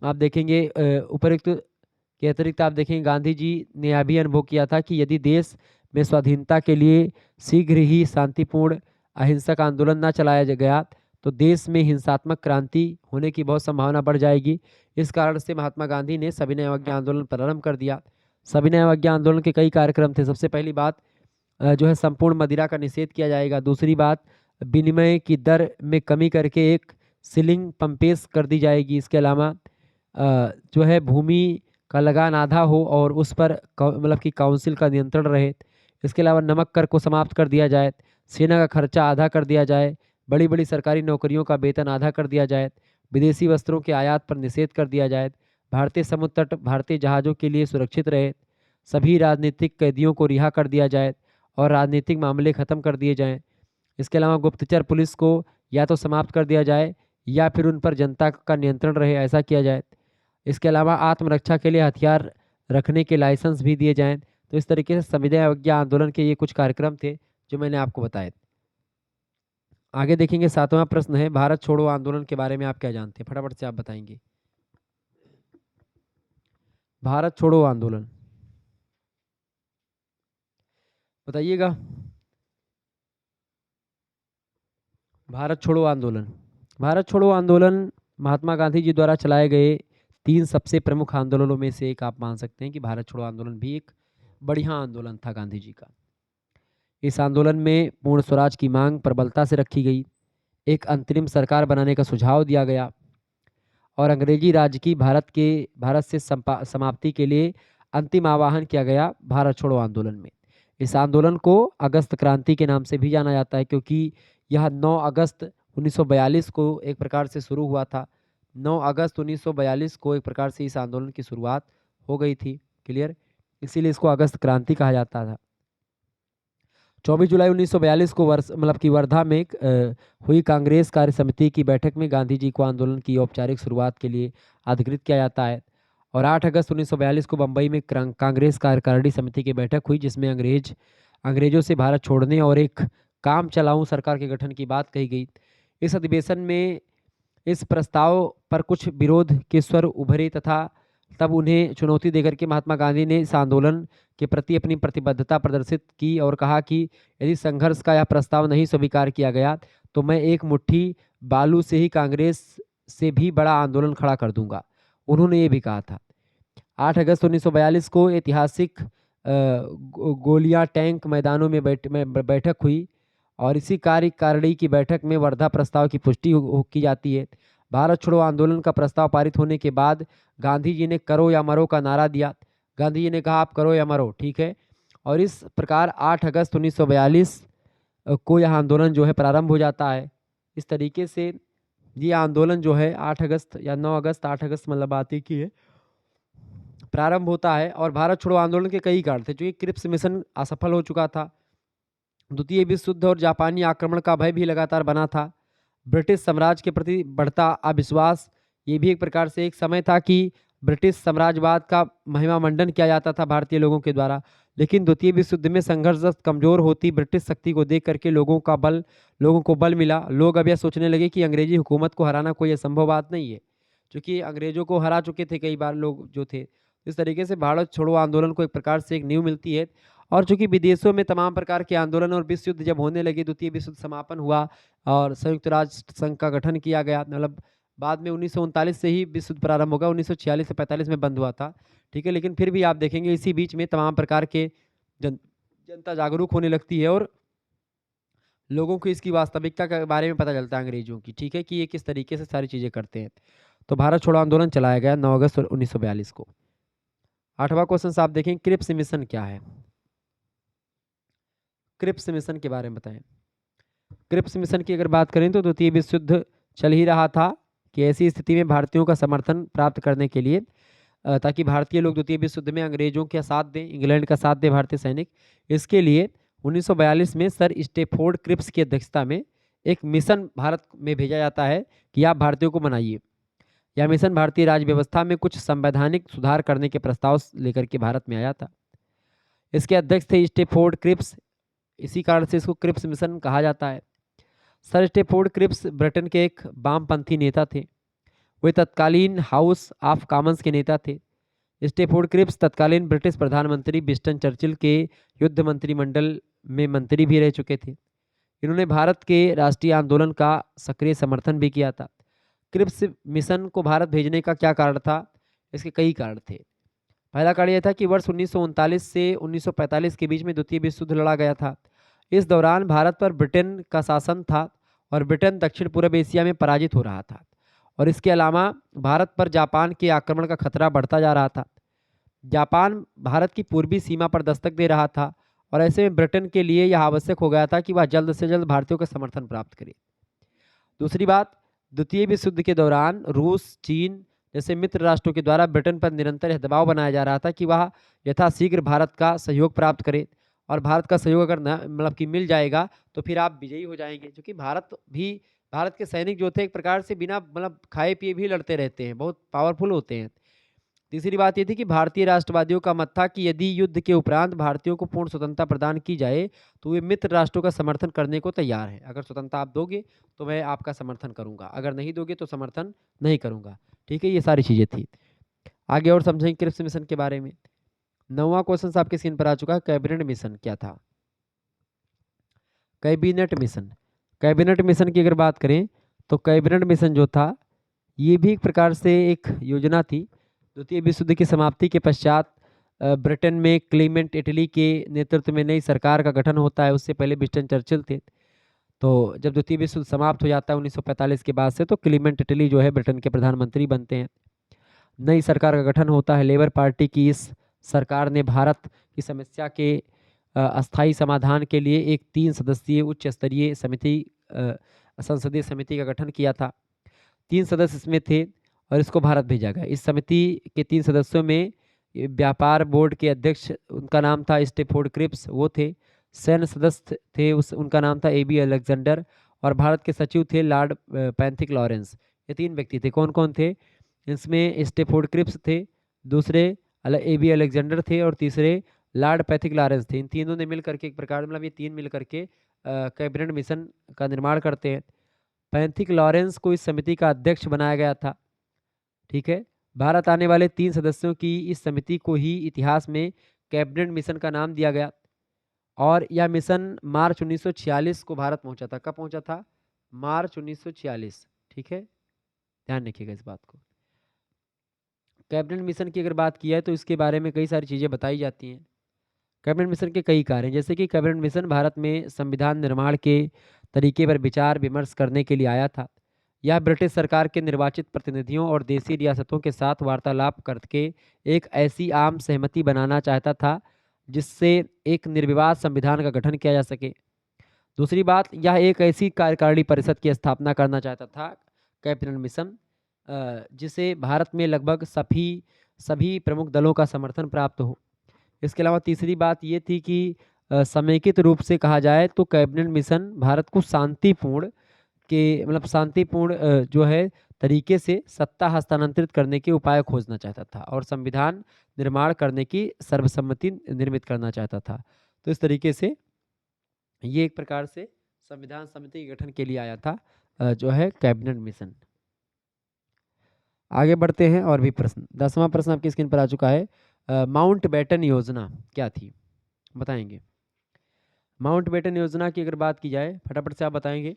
आप देखेंगे उपरोक्त के अतिरिक्त आप देखेंगे गांधी जी ने यह भी अनुभव किया था कि यदि देश में स्वाधीनता के लिए शीघ्र ही शांतिपूर्ण अहिंसक आंदोलन न चलाया गया तो देश में हिंसात्मक क्रांति होने की बहुत संभावना बढ़ जाएगी। इस कारण से महात्मा गांधी ने सविनय अवज्ञा आंदोलन प्रारंभ कर दिया। सविनय अवज्ञा आंदोलन के कई कार्यक्रम थे। सबसे पहली बात जो है संपूर्ण मदिरा का निषेध किया जाएगा। दूसरी बात, विनिमय की दर में कमी करके एक सीलिंग पंपेश कर दी जाएगी। इसके अलावा जो है भूमि का लगान आधा हो और उस पर मतलब कि काउंसिल का नियंत्रण रहे। इसके अलावा नमक कर को समाप्त कर दिया जाए, सेना का खर्चा आधा कर दिया जाए, बड़ी बड़ी सरकारी नौकरियों का वेतन आधा कर दिया जाए, विदेशी वस्त्रों के आयात पर निषेध कर दिया जाए, भारतीय समुद्र तट भारतीय जहाज़ों के लिए सुरक्षित रहे, सभी राजनीतिक कैदियों को रिहा कर दिया जाए और राजनीतिक मामले खत्म कर दिए जाएं। इसके अलावा गुप्तचर पुलिस को या तो समाप्त कर दिया जाए या फिर उन पर जनता का नियंत्रण रहे, ऐसा किया जाए। इसके अलावा आत्मरक्षा के लिए हथियार रखने के लाइसेंस भी दिए जाएं। तो इस तरीके से सविनय अवज्ञा आंदोलन के ये कुछ कार्यक्रम थे जो मैंने आपको बताए। आगे देखेंगे 7वां प्रश्न है, भारत छोड़ो आंदोलन के बारे में आप क्या जानते हैं? फटाफट से आप बताएंगे। भारत छोड़ो आंदोलन बताइएगा। भारत छोड़ो आंदोलन, भारत छोड़ो आंदोलन महात्मा गांधी जी द्वारा चलाए गए 3 सबसे प्रमुख आंदोलनों में से एक आप मान सकते हैं कि भारत छोड़ो आंदोलन भी एक बढ़िया आंदोलन था गांधी जी का। इस आंदोलन में पूर्ण स्वराज की मांग प्रबलता से रखी गई, एक अंतरिम सरकार बनाने का सुझाव दिया गया और अंग्रेजी राज की भारत से समाप्ति के लिए अंतिम आह्वान किया गया भारत छोड़ो आंदोलन में। इस आंदोलन को अगस्त क्रांति के नाम से भी जाना जाता है, क्योंकि यह 9 अगस्त 1942 को एक प्रकार से शुरू हुआ था। 9 अगस्त 1942 को एक प्रकार से इस आंदोलन की शुरुआत हो गई थी। क्लियर, इसीलिए इसको अगस्त क्रांति कहा जाता था। 24 जुलाई 1942 को वर्धा में हुई कांग्रेस कार्य समिति की बैठक में गांधी जी को आंदोलन की औपचारिक शुरुआत के लिए अधिकृत किया जाता है और 8 अगस्त 1942 को बम्बई में कांग्रेस कार्यकारिणी समिति की बैठक हुई, जिसमें अंग्रेजों से भारत छोड़ने और एक काम चलाऊ सरकार के गठन की बात कही गई। इस अधिवेशन में इस प्रस्ताव पर कुछ विरोध के स्वर उभरे तथा तब उन्हें चुनौती देकर के महात्मा गांधी ने इस आंदोलन के प्रति अपनी प्रतिबद्धता प्रदर्शित की और कहा कि यदि संघर्ष का यह प्रस्ताव नहीं स्वीकार किया गया तो मैं एक मुट्ठी बालू से ही कांग्रेस से भी बड़ा आंदोलन खड़ा कर दूंगा। उन्होंने ये भी कहा था। 8 अगस्त 1942 को ऐतिहासिक गोलियां टैंक मैदानों में बैठक हुई और इसी कार्यकारिणी की बैठक में वर्धा प्रस्ताव की पुष्टि की जाती है। भारत छोड़ो आंदोलन का प्रस्ताव पारित होने के बाद गांधी जी ने करो या मरो का नारा दिया। गांधी जी ने कहा आप करो या मरो, ठीक है। और इस प्रकार 8 अगस्त 1942 को यह आंदोलन जो है प्रारंभ हो जाता है। इस तरीके से ये आंदोलन जो है 8 अगस्त या 9 अगस्त 8 अगस्त मतलब बात ही की है, प्रारंभ होता है। और भारत छोड़ो आंदोलन के कई कारण थे, क्योंकि क्रिप्स मिशन असफल हो चुका था, द्वितीय विश्व युद्ध और जापानी आक्रमण का भय भी लगातार बना था, ब्रिटिश साम्राज्य के प्रति बढ़ता अविश्वास, ये भी एक प्रकार से एक समय था कि ब्रिटिश साम्राज्यवाद का महिमा मंडन किया जाता था भारतीय लोगों के द्वारा। लेकिन द्वितीय विश्व युद्ध में संघर्ष कमजोर होती ब्रिटिश शक्ति को देख करके लोगों को बल मिला। लोग अब यह सोचने लगे कि अंग्रेजी हुकूमत को हराना कोई असंभव बात नहीं है, क्योंकि अंग्रेजों को हरा चुके थे कई बार लोग जो थे। इस तरीके से भारत छोड़ो आंदोलन को एक प्रकार से एक नींव मिलती है। और चूंकि विदेशों में तमाम प्रकार के आंदोलन और विश्व युद्ध जब होने लगे, द्वितीय विश्व युद्ध समापन हुआ और संयुक्त राष्ट्र संघ का गठन किया गया। मतलब बाद में 1939 से ही विश्व युद्ध प्रारंभ होगा, 1946 से 45 में बंद हुआ था, ठीक है। लेकिन फिर भी आप देखेंगे इसी बीच में तमाम प्रकार के जनता जागरूक होने लगती है और लोगों को इसकी वास्तविकता के बारे में पता चलता है अंग्रेजों की, ठीक है, कि ये किस तरीके से सारी चीज़ें करते हैं। तो भारत छोड़ो आंदोलन चलाया गया 9 अगस्त 1942 को। 8वां क्वेश्चन आप देखें, क्रिप्स मिशन क्या है? क्रिप्स मिशन के बारे में बताएं। क्रिप्स मिशन की अगर बात करें तो द्वितीय विश्व युद्ध चल ही रहा था कि ऐसी स्थिति में भारतीयों का समर्थन प्राप्त करने के लिए ताकि भारतीय लोग द्वितीय विश्व युद्ध में अंग्रेजों का साथ दें, इंग्लैंड का साथ दें भारतीय सैनिक, इसके लिए 1942 में सर स्टेफोर्ड क्रिप्स की अध्यक्षता में एक मिशन भारत में भेजा जाता है कि आप भारतीयों को मनाइए। यह मिशन भारतीय राज्य व्यवस्था में कुछ संवैधानिक सुधार करने के प्रस्ताव लेकर के भारत में आया था। इसके अध्यक्ष थे स्टेफोर्ड क्रिप्स, इसी कारण से इसको क्रिप्स मिशन कहा जाता है। सर स्टेफोर्ड क्रिप्स ब्रिटेन के एक वामपंथी नेता थे। वे तत्कालीन हाउस ऑफ कॉमन्स के नेता थे। स्टेफोर्ड क्रिप्स तत्कालीन ब्रिटिश प्रधानमंत्री विंस्टन चर्चिल के युद्ध मंत्रिमंडल में मंत्री भी रह चुके थे। इन्होंने भारत के राष्ट्रीय आंदोलन का सक्रिय समर्थन भी किया था। क्रिप्स मिशन को भारत भेजने का क्या कारण था? इसके कई कारण थे। पहला कारण यह था कि वर्ष 1939 से 1945 के बीच में द्वितीय विश्व युद्ध लड़ा गया था। इस दौरान भारत पर ब्रिटेन का शासन था और ब्रिटेन दक्षिण पूर्व एशिया में पराजित हो रहा था और इसके अलावा भारत पर जापान के आक्रमण का खतरा बढ़ता जा रहा था। जापान भारत की पूर्वी सीमा पर दस्तक दे रहा था और ऐसे में ब्रिटेन के लिए यह आवश्यक हो गया था कि वह जल्द से जल्द भारतीयों का समर्थन प्राप्त करे। दूसरी बात, द्वितीय विश्व युद्ध के दौरान रूस, चीन जैसे मित्र राष्ट्रों के द्वारा ब्रिटेन पर निरंतर यह दबाव बनाया जा रहा था कि वह यथाशीघ्र भारत का सहयोग प्राप्त करे और भारत का सहयोग अगर न मतलब कि मिल जाएगा तो फिर आप विजयी हो जाएंगे, क्योंकि भारत के सैनिक जो थे एक प्रकार से बिना मतलब खाए पिए भी लड़ते रहते हैं, बहुत पावरफुल होते हैं। तीसरी बात यह थी कि भारतीय राष्ट्रवादियों का मत था कि यदि युद्ध के उपरांत भारतीयों को पूर्ण स्वतंत्रता प्रदान की जाए तो वे मित्र राष्ट्रों का समर्थन करने को तैयार हैं। अगर स्वतंत्रता आप दोगे तो मैं आपका समर्थन करूंगा, अगर नहीं दोगे तो समर्थन नहीं करूंगा, ठीक है। ये सारी चीज़ें थी। आगे और समझेंगे क्रिप्स मिशन के बारे में। 9वां क्वेश्चन आपके स्क्रीन पर आ चुका है, कैबिनेट मिशन क्या था? कैबिनेट मिशन, कैबिनेट मिशन की अगर बात करें तो कैबिनेट मिशन जो था ये भी एक प्रकार से एक योजना थी। द्वितीय विश्व युद्ध की समाप्ति के पश्चात ब्रिटेन में क्लीमेंट इटली के नेतृत्व में नई सरकार का गठन होता है। उससे पहले विंस्टन चर्चिल थे। तो जब द्वितीय विश्व युद्ध समाप्त हो जाता है 1945 के बाद से, तो क्लीमेंट इटली जो है ब्रिटेन के प्रधानमंत्री बनते हैं। नई सरकार का गठन होता है। लेबर पार्टी की इस सरकार ने भारत की समस्या के अस्थायी समाधान के लिए एक 3 सदस्यीय उच्च स्तरीय संसदीय समिति का गठन किया था। 3 सदस्य इसमें थे और इसको भारत भेजा गया। इस समिति के 3 सदस्यों में व्यापार बोर्ड के अध्यक्ष, उनका नाम था स्टेफोर्ड क्रिप्स, वो थे। सैन्य सदस्य थे, उनका नाम था AB अलेक्जेंडर, और भारत के सचिव थे लॉर्ड पैंथिक लॉरेंस। ये 3 व्यक्ति थे। कौन कौन थे इसमें? स्टेफोर्ड क्रिप्स थे, दूसरे AB अलेक्जेंडर थे और तीसरे लॉर्ड पैथिक लॉरेंस थे। इन तीनों ने मिल करके एक प्रकार मतलब ये तीन मिल करके कैबिनेट मिशन का निर्माण करते हैं। पैथिक लॉरेंस को इस समिति का अध्यक्ष बनाया गया था। ठीक है, भारत आने वाले 3 सदस्यों की इस समिति को ही इतिहास में कैबिनेट मिशन का नाम दिया गया और यह मिशन मार्च 1946 को भारत पहुंचा था। कब पहुंचा था? मार्च 1946। ठीक है, ध्यान रखिएगा इस बात को। कैबिनेट मिशन की अगर बात की है तो इसके बारे में कई सारी चीज़ें बताई जाती हैं। कैबिनेट मिशन के कई कार्य हैं, जैसे कि कैबिनेट मिशन भारत में संविधान निर्माण के तरीके पर विचार विमर्श करने के लिए आया था। यह ब्रिटिश सरकार के निर्वाचित प्रतिनिधियों और देशी रियासतों के साथ वार्तालाप करके एक ऐसी आम सहमति बनाना चाहता था जिससे एक निर्विवाद संविधान का गठन किया जा सके। दूसरी बात, यह एक ऐसी कार्यकारिणी परिषद की स्थापना करना चाहता था कैबिनेट मिशन जिसे भारत में लगभग सभी प्रमुख दलों का समर्थन प्राप्त हो। इसके अलावा तीसरी बात ये थी कि समेकित रूप से कहा जाए तो कैबिनेट मिशन भारत को शांतिपूर्ण जो है तरीके से सत्ता हस्तांतरित करने के उपाय खोजना चाहता था और संविधान निर्माण करने की सर्वसम्मति निर्मित करना चाहता था। तो इस तरीके से ये एक प्रकार से संविधान समिति के गठन के लिए आया था जो है कैबिनेट मिशन। आगे बढ़ते हैं और भी प्रश्न। 10वां प्रश्न आपकी स्क्रीन पर आ चुका है। माउंट बैटन योजना क्या थी? बताएंगे। माउंट बैटन योजना की अगर बात की जाए, फटाफट से आप बताएंगे।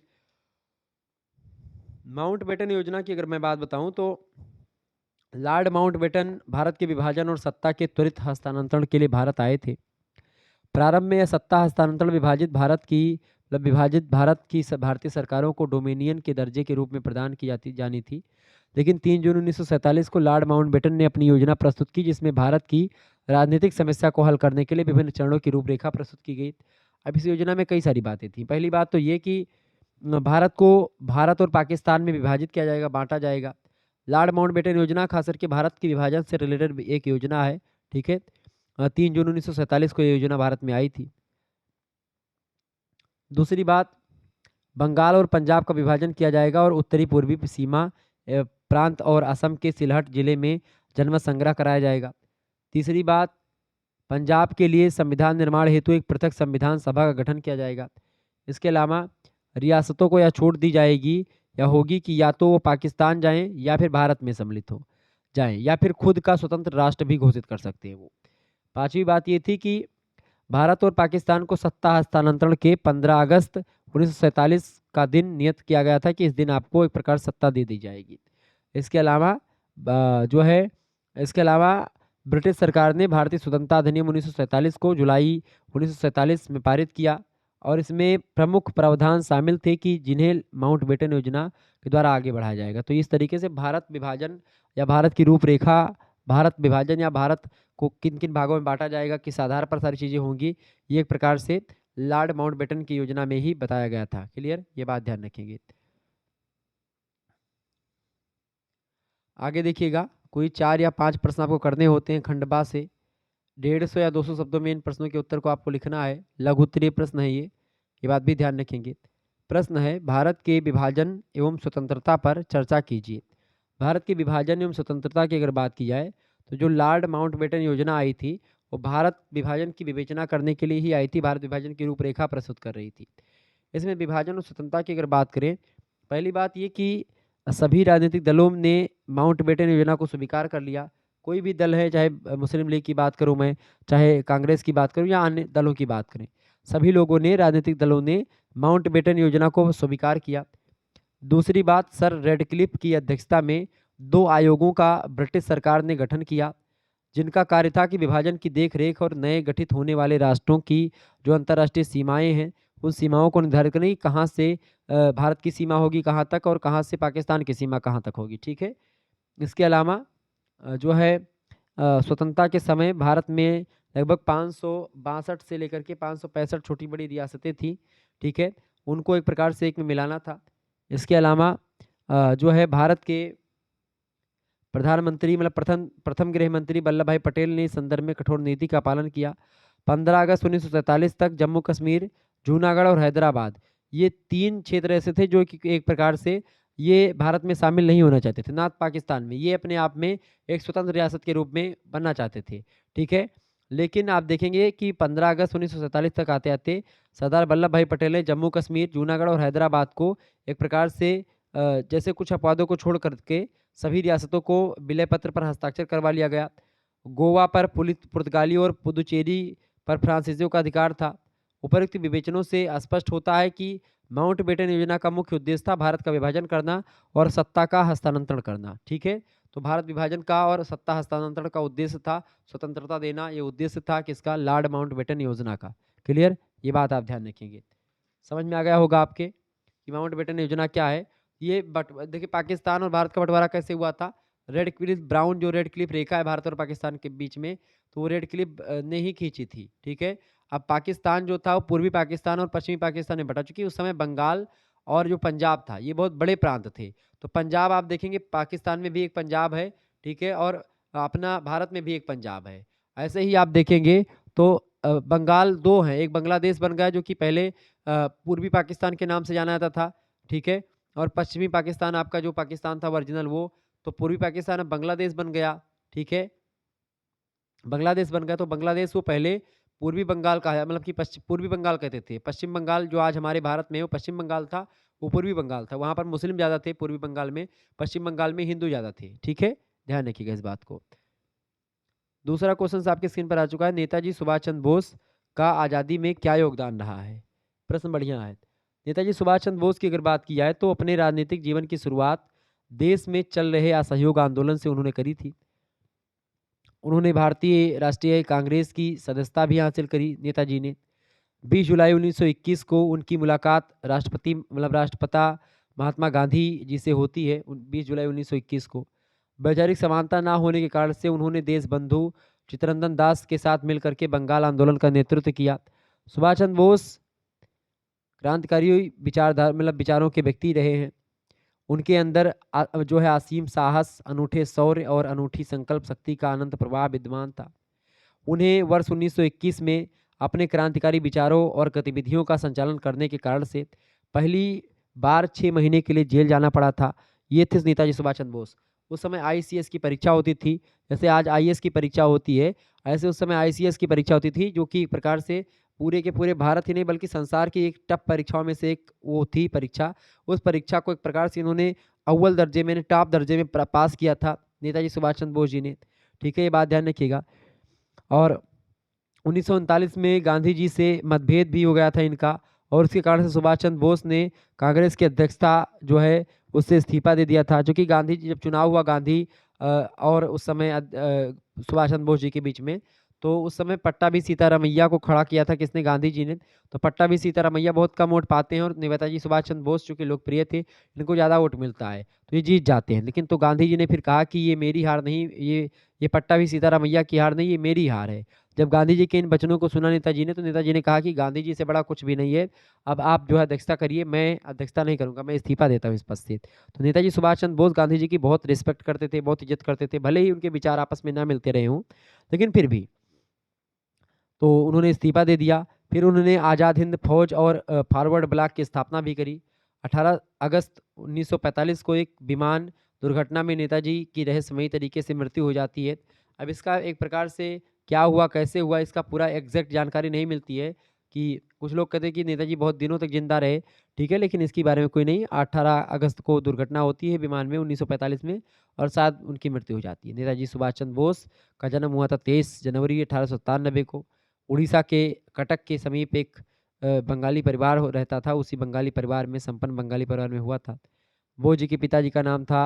माउंट बैटन योजना की अगर मैं बात बताऊं तो लॉर्ड माउंट बैटन भारत के विभाजन और सत्ता के त्वरित हस्तांतरण के लिए भारत आए थे। प्रारंभ में यह सत्ता हस्तांतरण विभाजित भारत की भारतीय सरकारों को डोमिनियन के दर्जे के रूप में प्रदान की जानी थी। लेकिन 3 जून 1947 को लॉर्ड माउंटबेटन ने अपनी योजना प्रस्तुत की जिसमें भारत की राजनीतिक समस्या को हल करने के लिए विभिन्न चरणों की रूपरेखा प्रस्तुत की गई। अब इस योजना में कई सारी बातें थी। पहली बात तो ये कि भारत और पाकिस्तान में विभाजित किया जाएगा, बांटा जाएगा। लॉर्ड माउंटबेटन योजना खास करके भारत के विभाजन से रिलेटेड एक योजना है। ठीक है, 3 जून 1947 को यह योजना भारत में आई थी। दूसरी बात, बंगाल और पंजाब का विभाजन किया जाएगा और उत्तरी पूर्वी सीमा प्रांत और असम के सिलहट जिले में जनमत संग्रह कराया जाएगा। तीसरी बात, पंजाब के लिए संविधान निर्माण हेतु एक पृथक संविधान सभा का गठन किया जाएगा। इसके अलावा रियासतों को यह छूट दी जाएगी या होगी कि या तो वो पाकिस्तान जाएं या फिर भारत में सम्मिलित हो जाएं या फिर खुद का स्वतंत्र राष्ट्र भी घोषित कर सकते हैं वो। पांचवी बात ये थी कि भारत और पाकिस्तान को सत्ता हस्तांतरण के 15 अगस्त 1947 का दिन नियत किया गया था कि इस दिन आपको एक प्रकार सत्ता दे दी जाएगी। इसके अलावा ब्रिटिश सरकार ने भारतीय स्वतंत्रता अधिनियम 1947 को जुलाई 1947 में पारित किया और इसमें प्रमुख प्रावधान शामिल थे कि जिन्हें माउंटबेटन योजना के द्वारा आगे बढ़ाया जाएगा। तो इस तरीके से भारत विभाजन या भारत की रूपरेखा, भारत विभाजन या भारत को किन किन भागों में बांटा जाएगा, किस आधार पर सारी चीज़ें होंगी, ये एक प्रकार से लॉर्ड माउंटबेटन की योजना में ही बताया गया था। क्लियर, ये बात ध्यान रखेंगे। आगे देखिएगा, कोई 4 या 5 प्रश्न आपको करने होते हैं खंडबा से। 150 या 200 शब्दों में इन प्रश्नों के उत्तर को आपको लिखना है। लघु उत्तरीय प्रश्न है ये बात भी ध्यान रखेंगे। प्रश्न है, भारत के विभाजन एवं स्वतंत्रता पर चर्चा कीजिए। भारत के विभाजन एवं स्वतंत्रता की अगर बात की जाए तो जो लॉर्ड माउंटबेटन योजना आई थी वो भारत विभाजन की विवेचना करने के लिए ही आई थी, भारत विभाजन की रूपरेखा प्रस्तुत कर रही थी। इसमें विभाजन और स्वतंत्रता की अगर बात करें, पहली बात ये कि सभी राजनीतिक दलों ने माउंटबेटन योजना को स्वीकार कर लिया। कोई भी दल है, चाहे मुस्लिम लीग की बात करूं मैं, चाहे कांग्रेस की बात करूं या अन्य दलों की बात करें, सभी लोगों ने, राजनीतिक दलों ने माउंटबेटन योजना को स्वीकार किया। दूसरी बात, सर रेडक्लिफ की अध्यक्षता में 2 आयोगों का ब्रिटिश सरकार ने गठन किया जिनका कार्य था कि विभाजन की देखरेख और नए गठित होने वाले राष्ट्रों की जो अंतर्राष्ट्रीय सीमाएं हैं उन सीमाओं को निर्धारित करने की, कहाँ से भारत की सीमा होगी कहाँ तक और कहाँ से पाकिस्तान की सीमा कहाँ तक होगी। ठीक है, इसके अलावा जो है स्वतंत्रता के समय भारत में लगभग 562 से लेकर के 565 छोटी बड़ी रियासतें थी। ठीक है, उनको एक प्रकार से एक में मिलाना था। इसके अलावा जो है भारत के प्रधानमंत्री प्रथम गृह मंत्री वल्लभ भाई पटेल ने इस संदर्भ में कठोर नीति का पालन किया। 15 अगस्त 1947 तक जम्मू कश्मीर, जूनागढ़ और हैदराबाद, ये 3 क्षेत्र ऐसे थे जो कि एक प्रकार से ये भारत में शामिल नहीं होना चाहते थे, नॉर्थ पाकिस्तान में। ये अपने आप में एक स्वतंत्र रियासत के रूप में बनना चाहते थे, ठीक है? लेकिन आप देखेंगे कि 15 अगस्त 1947 तक आते-आते सरदार वल्लभ भाई पटेल ने जम्मू कश्मीर, जूनागढ़ और हैदराबाद को एक प्रकार से जैसे कुछ अपवादों को छोड़ कर के सभी रियासतों को विलय पत्र पर हस्ताक्षर करवा लिया गया। गोवा पर पुर्तगालियों और पुदुचेरी पर फ्रांसीसियों का अधिकार था। उपर्युक्त विवेचनों से स्पष्ट होता है कि माउंटबेटन योजना का मुख्य उद्देश्य था भारत का विभाजन करना और सत्ता का हस्तांतरण करना, ठीक है? तो भारत विभाजन का और सत्ता हस्तांतरण का उद्देश्य था स्वतंत्रता देना, ये उद्देश्य था किसका? लॉर्ड माउंटबेटन योजना का। क्लियर? ये बात आप ध्यान रखेंगे। समझ में आ गया होगा आपके कि माउंटबेटन योजना क्या है? ये देखिए पाकिस्तान और भारत का बंटवारा कैसे हुआ था? रेड क्लिफ ब्राउन जो रेड क्लिफ रेखा है भारत और पाकिस्तान के बीच में, तो वो रेड क्लिफ ने ही खींची थी, ठीक है? अब पाकिस्तान जो था वो पूर्वी पाकिस्तान और पश्चिमी पाकिस्तान में बटा, चूँकि उस समय बंगाल और जो पंजाब था ये बहुत बड़े प्रांत थे। तो पंजाब आप देखेंगे पाकिस्तान में भी एक पंजाब है, ठीक है? और अपना भारत में भी एक पंजाब है। ऐसे ही आप देखेंगे तो बंगाल 2 हैं, एक बांग्लादेश बन गया जो कि पहले पूर्वी पाकिस्तान के नाम से जाना जाता था, ठीक है? और पश्चिमी पाकिस्तान आपका जो पाकिस्तान था ओरिजिनल वो, तो पूर्वी पाकिस्तान अब बांग्लादेश बन गया, ठीक है? बांग्लादेश बन गया तो बांग्लादेश वो पहले पूर्वी बंगाल का है, मतलब कि पूर्वी बंगाल कहते थे। पश्चिम बंगाल जो आज हमारे भारत में है वो पश्चिम बंगाल था, वो पूर्वी बंगाल था। वहाँ पर मुस्लिम ज़्यादा थे पूर्वी बंगाल में, पश्चिम बंगाल में हिंदू ज़्यादा थे, ठीक है? ध्यान रखिएगा इस बात को। दूसरा क्वेश्चन आपके स्क्रीन पर आ चुका है, नेताजी सुभाष चंद्र बोस का आज़ादी में क्या योगदान रहा है? प्रश्न बढ़िया है। नेताजी सुभाष चंद्र बोस की अगर बात की जाए तो अपने राजनीतिक जीवन की शुरुआत देश में चल रहे असहयोग आंदोलन से उन्होंने करी थी। उन्होंने भारतीय राष्ट्रीय कांग्रेस की सदस्यता भी हासिल करी नेताजी ने। 20 जुलाई 1921 को उनकी मुलाकात राष्ट्रपति मतलब राष्ट्रपिता महात्मा गांधी जी से होती है 20 जुलाई 1921 को। वैचारिक समानता ना होने के कारण से उन्होंने देश बंधु चित्तरंजन दास के साथ मिलकर के बंगाल आंदोलन का नेतृत्व किया। सुभाष चंद्र बोस क्रांतिकारी विचारधारा मतलब विचारों के व्यक्ति रहे हैं। उनके अंदर जो है असीम साहस, अनूठे शौर्य और अनूठी संकल्प शक्ति का अनंत प्रवाह विद्यमान था। उन्हें वर्ष 1921 में अपने क्रांतिकारी विचारों और गतिविधियों का संचालन करने के कारण से पहली बार 6 महीने के लिए जेल जाना पड़ा था। ये थे नेताजी सुभाष चंद्र बोस। उस समय आईसीएस की परीक्षा होती थी, जैसे आज आईएएस की परीक्षा होती है, ऐसे उस समय आईसीएस की परीक्षा होती थी, जो कि एक प्रकार से पूरे के पूरे भारत ही नहीं बल्कि संसार की एक टफ परीक्षाओं में से एक वो थी परीक्षा। उस परीक्षा को एक प्रकार से इन्होंने अव्वल दर्जे में, टॉप दर्जे में पास किया था नेताजी सुभाष चंद्र बोस जी ने। ठीक है, ये बात ध्यान रखिएगा। और 1939 में गांधी जी से मतभेद भी हो गया था इनका, और उसके कारण से सुभाष चंद्र बोस ने कांग्रेस की अध्यक्षता जो है उससे इस्तीफा दे दिया था। जो कि गांधी जी जब चुनाव हुआ गांधी और उस समय सुभाष चंद्र बोस जी के बीच में, तो उस समय पट्टाभी सीतारामैया को खड़ा किया था किसने? गांधी जी ने। तो पट्टाभी सीतारामैया बहुत कम वोट पाते हैं और नेताजी सुभाष चंद्र बोस चूंकि लोकप्रिय थे, इनको ज़्यादा वोट मिलता है तो ये जीत जाते हैं। लेकिन तो गांधी जी ने फिर कहा कि ये मेरी हार नहीं, ये पट्टाभी सीतारामैया की हार नहीं, ये मेरी हार है। जब गांधी जी के इन वचनों को सुना नेताजी ने, तो नेताजी ने कहा कि गांधी जी से बड़ा कुछ भी नहीं है, अब आप जो है अध्यक्षता करिए, मैं अध्यक्षता नहीं करूंगा, मैं इस्तीफा देता हूँ इस पद से। तो नेताजी सुभाष चंद्र बोस गांधी जी की बहुत रिस्पेक्ट करते थे, बहुत इज्जत करते थे, भले ही उनके विचार आपस में ना मिलते रहे हों, लेकिन फिर भी तो उन्होंने इस्तीफा दे दिया। फिर उन्होंने आज़ाद हिंद फौज और फॉरवर्ड ब्लॉक की स्थापना भी करी। 18 अगस्त 1945 को एक विमान दुर्घटना में नेताजी की रहस्यमयी तरीके से मृत्यु हो जाती है। अब इसका एक प्रकार से क्या हुआ, कैसे हुआ, इसका पूरा एग्जैक्ट जानकारी नहीं मिलती है। कि कुछ लोग कहते हैं कि नेताजी बहुत दिनों तक जिंदा रहे, ठीक है, लेकिन इसके बारे में कोई नहीं। 18 अगस्त को दुर्घटना होती है विमान में 1945 में, और शायद उनकी मृत्यु हो जाती है। नेताजी सुभाष चंद्र बोस का जन्म हुआ था 23 जनवरी 1897 को। उड़ीसा के कटक के समीप एक बंगाली परिवार रहता था, उसी बंगाली परिवार में, संपन्न बंगाली परिवार में हुआ था। बोस जी के पिताजी का नाम था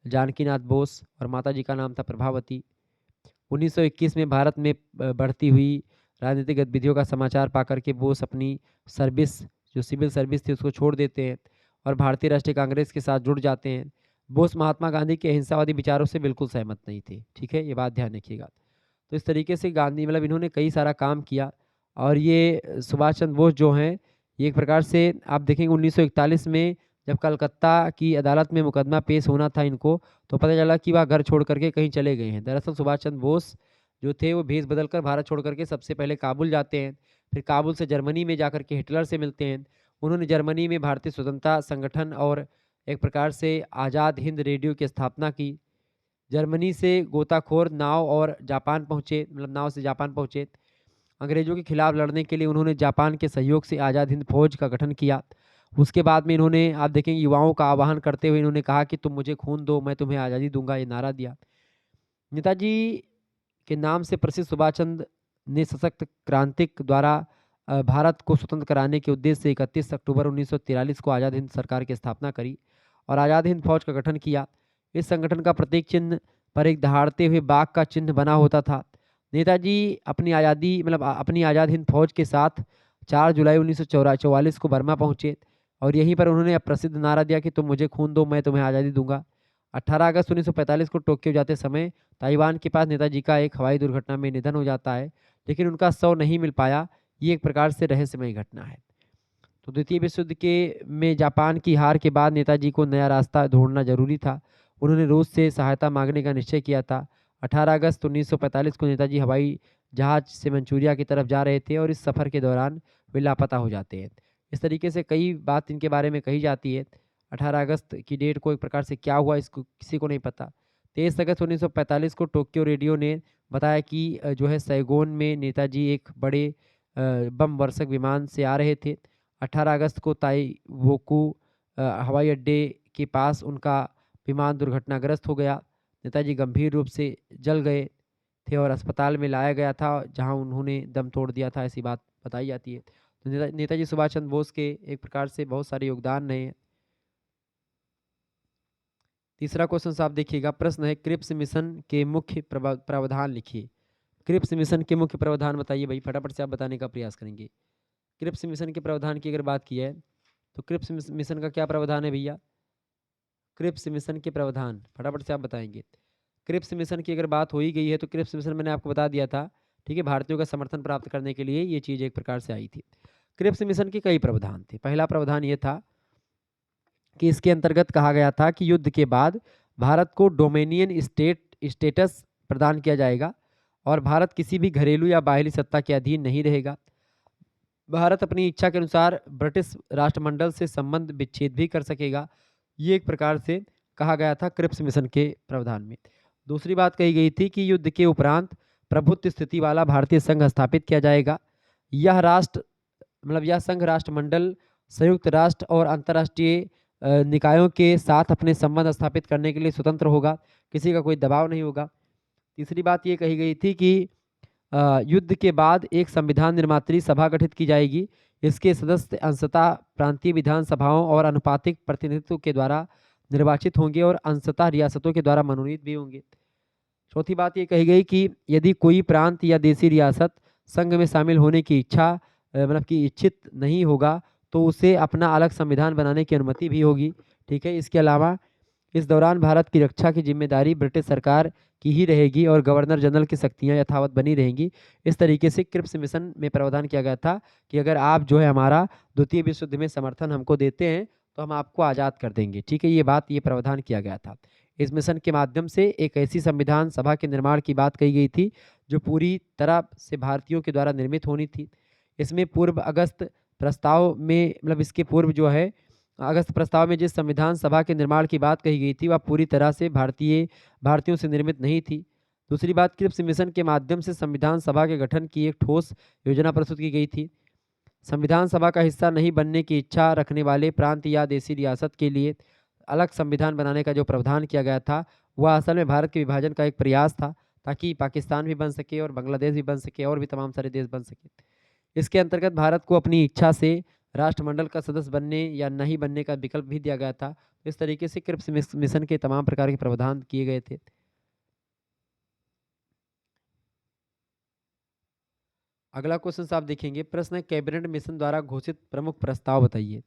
जानकीनाथ बोस और माता जी का नाम था प्रभावती। 1921 में भारत में बढ़ती हुई राजनीतिक गतिविधियों का समाचार पाकर के बोस अपनी सर्विस, जो सिविल सर्विस थी, उसको छोड़ देते हैं और भारतीय राष्ट्रीय कांग्रेस के साथ जुड़ जाते हैं। बोस महात्मा गांधी के अहिंसावादी विचारों से बिल्कुल सहमत नहीं थे, ठीक है, ये बात ध्यान रखिएगा। तो इस तरीके से गांधी मतलब इन्होंने कई सारा काम किया। और ये सुभाष चंद्र बोस जो हैं, ये एक प्रकार से आप देखेंगे 1941 में जब कलकत्ता की अदालत में मुकदमा पेश होना था इनको, तो पता चला कि वह घर छोड़ करके कहीं चले गए हैं। दरअसल सुभाष चंद्र बोस जो थे वो भेष बदल कर भारत छोड़ करके सबसे पहले काबुल जाते हैं, फिर काबुल से जर्मनी में जाकर के हिटलर से मिलते हैं। उन्होंने जर्मनी में भारतीय स्वतंत्रता संगठन और एक प्रकार से आज़ाद हिंद रेडियो की स्थापना की। जर्मनी से गोताखोर नाव और जापान पहुँचे, मतलब नाव से जापान पहुँचे। अंग्रेज़ों के खिलाफ लड़ने के लिए उन्होंने जापान के सहयोग से आज़ाद हिंद फौज का गठन किया। उसके बाद में इन्होंने, आप देखेंगे, युवाओं का आह्वान करते हुए इन्होंने कहा कि तुम मुझे खून दो, मैं तुम्हें आज़ादी दूंगा, ये नारा दिया। नेताजी के नाम से प्रसिद्ध सुभाष चंद्र ने सशक्त क्रांतिक द्वारा भारत को स्वतंत्र कराने के उद्देश्य से 31 अक्टूबर 1943 को आज़ाद हिंद सरकार की स्थापना करी और आज़ाद हिंद फौज का गठन किया। इस संगठन का प्रतीक चिन्ह पर एक दहाड़ते हुए बाघ का चिन्ह बना होता था। नेताजी अपनी आज़ादी, मतलब अपनी आज़ाद हिंद फौज के साथ 4 जुलाई 1944 को बर्मा पहुंचे और यहीं पर उन्होंने प्रसिद्ध नारा दिया कि तुम मुझे खून दो, मैं तुम्हें आज़ादी दूंगा। 18 अगस्त 1945 को टोक्यो जाते समय ताइवान के पास नेताजी का एक हवाई दुर्घटना में निधन हो जाता है, लेकिन उनका शव नहीं मिल पाया। ये एक प्रकार से रहस्यमयी घटना है। तो द्वितीय विश्व युद्ध के में जापान की हार के बाद नेताजी को नया रास्ता ढूंढना जरूरी था। उन्होंने रूस से सहायता मांगने का निश्चय किया था। 18 अगस्त 1945 को नेताजी हवाई जहाज से मंचूरिया की तरफ जा रहे थे और इस सफ़र के दौरान वे लापता हो जाते हैं। इस तरीके से कई बात इनके बारे में कही जाती है। 18 अगस्त की डेट को एक प्रकार से क्या हुआ इसको किसी को नहीं पता। 23 अगस्त 1945 को टोक्यो रेडियो ने बताया कि जो है सैगोन में नेताजी एक बड़े बम वर्षक विमान से आ रहे थे। 18 अगस्त को ताइवोकू हवाई अड्डे के पास उनका विमान दुर्घटनाग्रस्त हो गया। नेताजी गंभीर रूप से जल गए थे और अस्पताल में लाया गया था, जहां उन्होंने दम तोड़ दिया था, ऐसी बात बताई जाती है। तो नेताजी सुभाष चंद्र बोस के एक प्रकार से बहुत सारे योगदान रहे हैं। तीसरा क्वेश्चन आप देखिएगा, प्रश्न है क्रिप्स मिशन के मुख्य प्रावधान लिखिए। क्रिप्स मिशन के मुख्य प्रावधान बताइए भाई, फटाफट से आप बताने का प्रयास करेंगे। क्रिप्स मिशन के प्रावधान की अगर बात की है तो क्रिप्स मिशन का क्या प्रावधान है भैया? क्रिप्स मिशन के प्रावधान फटाफट से आप बताएंगे। क्रिप्स मिशन की अगर बात हो ही गई है तो क्रिप्स मिशन मैंने आपको बता दिया था, ठीक है। भारतीयों का समर्थन प्राप्त करने के लिए ये चीज़ एक प्रकार से आई थी। क्रिप्स मिशन के कई प्रावधान थे। पहला प्रावधान ये था कि इसके अंतर्गत कहा गया था कि युद्ध के बाद भारत को डोमेनियन स्टेटस प्रदान किया जाएगा और भारत किसी भी घरेलू या बाहरी सत्ता के अधीन नहीं रहेगा। भारत अपनी इच्छा के अनुसार ब्रिटिश राष्ट्रमंडल से संबंध विच्छेद भी कर सकेगा। ये एक प्रकार से कहा गया था क्रिप्स मिशन के प्रावधान में। दूसरी बात कही गई थी कि युद्ध के उपरांत प्रभुत्व स्थिति वाला भारतीय संघ स्थापित किया जाएगा। यह संघ राष्ट्रमंडल, संयुक्त राष्ट्र और अंतर्राष्ट्रीय निकायों के साथ अपने संबंध स्थापित करने के लिए स्वतंत्र होगा, किसी का कोई दबाव नहीं होगा। तीसरी बात ये कही गई थी कि युद्ध के बाद एक संविधान निर्मात्री सभा गठित की जाएगी। इसके सदस्य अंशतः प्रांतीय विधानसभाओं और अनुपातिक प्रतिनिधित्व के द्वारा निर्वाचित होंगे और अंशतः रियासतों के द्वारा मनोनीत भी होंगे। चौथी बात ये कही गई कि यदि कोई प्रांत या देशी रियासत संघ में शामिल होने की इच्छित नहीं होगा तो उसे अपना अलग संविधान बनाने की अनुमति भी होगी, ठीक है। इसके अलावा इस दौरान भारत की रक्षा की जिम्मेदारी ब्रिटिश सरकार की ही रहेगी और गवर्नर जनरल की शक्तियां यथावत बनी रहेंगी। इस तरीके से क्रिप्स मिशन में प्रावधान किया गया था कि अगर आप जो है हमारा द्वितीय विश्व युद्ध में समर्थन हमको देते हैं तो हम आपको आज़ाद कर देंगे, ठीक है। ये प्रावधान किया गया था। इस मिशन के माध्यम से एक ऐसी संविधान सभा के निर्माण की बात कही गई थी जो पूरी तरह से भारतीयों के द्वारा निर्मित होनी थी। इसमें पूर्व अगस्त प्रस्ताव में, इसके पूर्व जो है अगस्त प्रस्ताव में जिस संविधान सभा के निर्माण की बात कही गई थी वह पूरी तरह से भारतीयों से निर्मित नहीं थी। दूसरी बात, क्रिप्स मिशन के माध्यम से संविधान सभा के गठन की एक ठोस योजना प्रस्तुत की गई थी। संविधान सभा का हिस्सा नहीं बनने की इच्छा रखने वाले प्रांत या देशी रियासत के लिए अलग संविधान बनाने का जो प्रावधान किया गया था वह असल में भारत के विभाजन का एक प्रयास था, ताकि पाकिस्तान भी बन सके और बांग्लादेश भी बन सके और भी तमाम सारे देश बन सके। इसके अंतर्गत भारत को अपनी इच्छा से राष्ट्रमंडल का सदस्य बनने या नहीं बनने का विकल्प भी दिया गया था। इस तरीके से क्रिप्स मिशन के तमाम प्रकार के प्रावधान किए गए थे। अगला क्वेश्चन आप देखेंगे, प्रश्न है कैबिनेट मिशन द्वारा घोषित प्रमुख प्रस्ताव बताइए।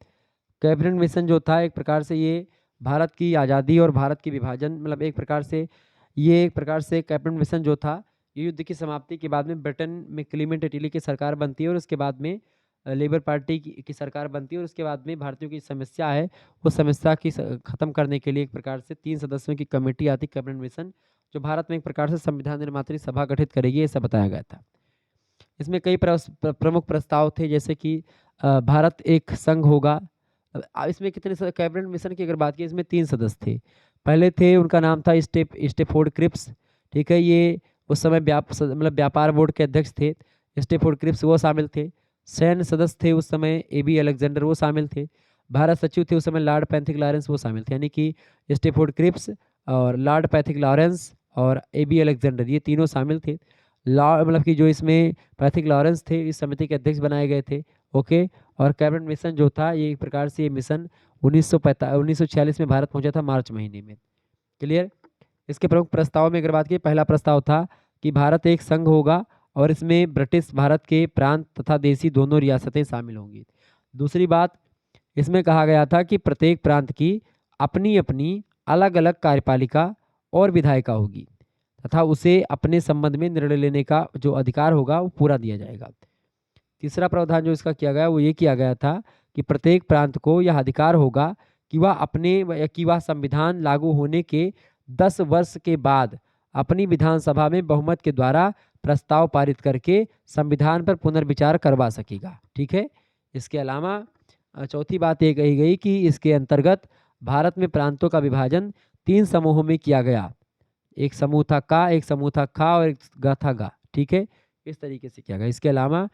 कैबिनेट मिशन जो था एक प्रकार से ये भारत की आज़ादी और भारत की विभाजन, एक प्रकार से कैबिनेट मिशन जो था ये युद्ध की समाप्ति के बाद में ब्रिटेन में क्लीमेंट एटली की सरकार बनती है और उसके बाद में लेबर पार्टी की सरकार बनती है और उसके बाद में भारतीयों की समस्या है उस समस्या की ख़त्म करने के लिए एक प्रकार से 3 सदस्यों की कमेटी आती कैबिनेट मिशन, जो भारत में एक प्रकार से संविधान निर्मात्री सभा गठित करेगी, ऐसा बताया गया था। इसमें कई प्रमुख प्रस्ताव थे, जैसे कि भारत एक संघ होगा, इसमें कितने कैबिनेट मिशन की अगर बात की, इसमें 3 सदस्य थे। पहले थे, उनका नाम था स्टेफोर्ड क्रिप्स, ठीक है? ये उस समय मतलब व्यापार बोर्ड के अध्यक्ष थे। स्टेफोर्ड क्रिप्स वो शामिल थे। सैन्य सदस्य थे उस समय एबी अलेक्जेंडर, वो शामिल थे। भारत सचिव थे उस समय लॉर्ड पैथिक लॉरेंस, वो शामिल थे। यानी कि स्टेफोर्ड क्रिप्स और लॉर्ड पैथिक लॉरेंस और एबी अलेक्जेंडर, ये तीनों शामिल थे। लॉर्ड मतलब कि जो इसमें पैथिक लॉरेंस थे, इस समिति के अध्यक्ष बनाए गए थे। ओके। और कैबिनेट मिशन जो था, ये एक प्रकार से ये मिशन 1946 में भारत पहुंचा था, मार्च महीने में। क्लियर? इसके प्रमुख प्रस्ताव में अगर बात की, पहला प्रस्ताव था कि भारत एक संघ होगा और इसमें ब्रिटिश भारत के प्रांत तथा देसी दोनों रियासतें शामिल होंगी। दूसरी बात, इसमें कहा गया था कि प्रत्येक प्रांत की अपनी अपनी अलग अलग कार्यपालिका और विधायिका होगी तथा उसे अपने संबंध में निर्णय लेने का जो अधिकार होगा वो पूरा दिया जाएगा। तीसरा प्रावधान जो इसका किया गया वो ये किया गया था कि प्रत्येक प्रांत को यह अधिकार होगा कि वह संविधान लागू होने के 10 वर्ष के बाद अपनी विधानसभा में बहुमत के द्वारा प्रस्ताव पारित करके संविधान पर पुनर्विचार करवा सकेगा। ठीक है? इसके अलावा चौथी बात ये कही गई कि इसके अंतर्गत भारत में प्रांतों का विभाजन 3 समूहों में किया गया। एक समूह था का, एक समूह था खा और एक गा था गा। ठीक है? इस तरीके से किया गया। इसके अलावा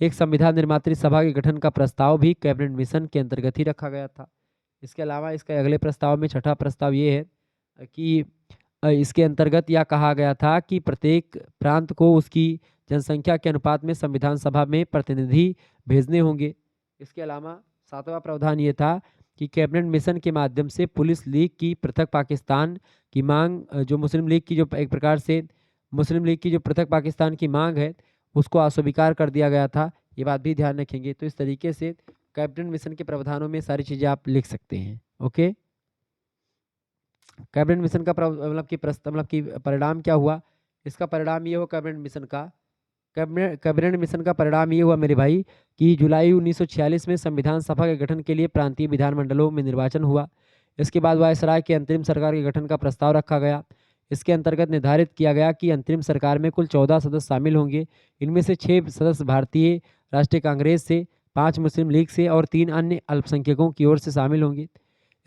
एक संविधान निर्मात्री सभा के गठन का प्रस्ताव भी कैबिनेट मिशन के अंतर्गत ही रखा गया था। इसके अलावा इसके अगले प्रस्ताव में छठा प्रस्ताव ये है कि इसके अंतर्गत यह कहा गया था कि प्रत्येक प्रांत को उसकी जनसंख्या के अनुपात में संविधान सभा में प्रतिनिधि भेजने होंगे। इसके अलावा सातवां प्रावधान ये था कि कैबिनेट मिशन के माध्यम से पुलिस लीग की पृथक पाकिस्तान की मांग, जो मुस्लिम लीग की जो एक प्रकार से मुस्लिम लीग की जो पृथक पाकिस्तान की मांग है, उसको अस्वीकार कर दिया गया था। ये बात भी ध्यान रखेंगे। तो इस तरीके से कैबिनेट मिशन के प्रावधानों में सारी चीज़ें आप लिख सकते हैं। ओके। कैबिनेट मिशन का मतलब कि परिणाम क्या हुआ? इसका परिणाम ये हुआ कैबिनेट मिशन का कैबिनेट मिशन का परिणाम ये हुआ मेरे भाई कि जुलाई 1946 में संविधान सभा के गठन के लिए प्रांतीय विधानमंडलों में निर्वाचन हुआ। इसके बाद वायसराय की अंतरिम सरकार के गठन का प्रस्ताव रखा गया। इसके अंतर्गत निर्धारित किया गया कि अंतरिम सरकार में कुल 14 सदस्य शामिल होंगे। इनमें से 6 सदस्य भारतीय राष्ट्रीय कांग्रेस से, 5 मुस्लिम लीग से और 3 अन्य अल्पसंख्यकों की ओर से शामिल होंगे।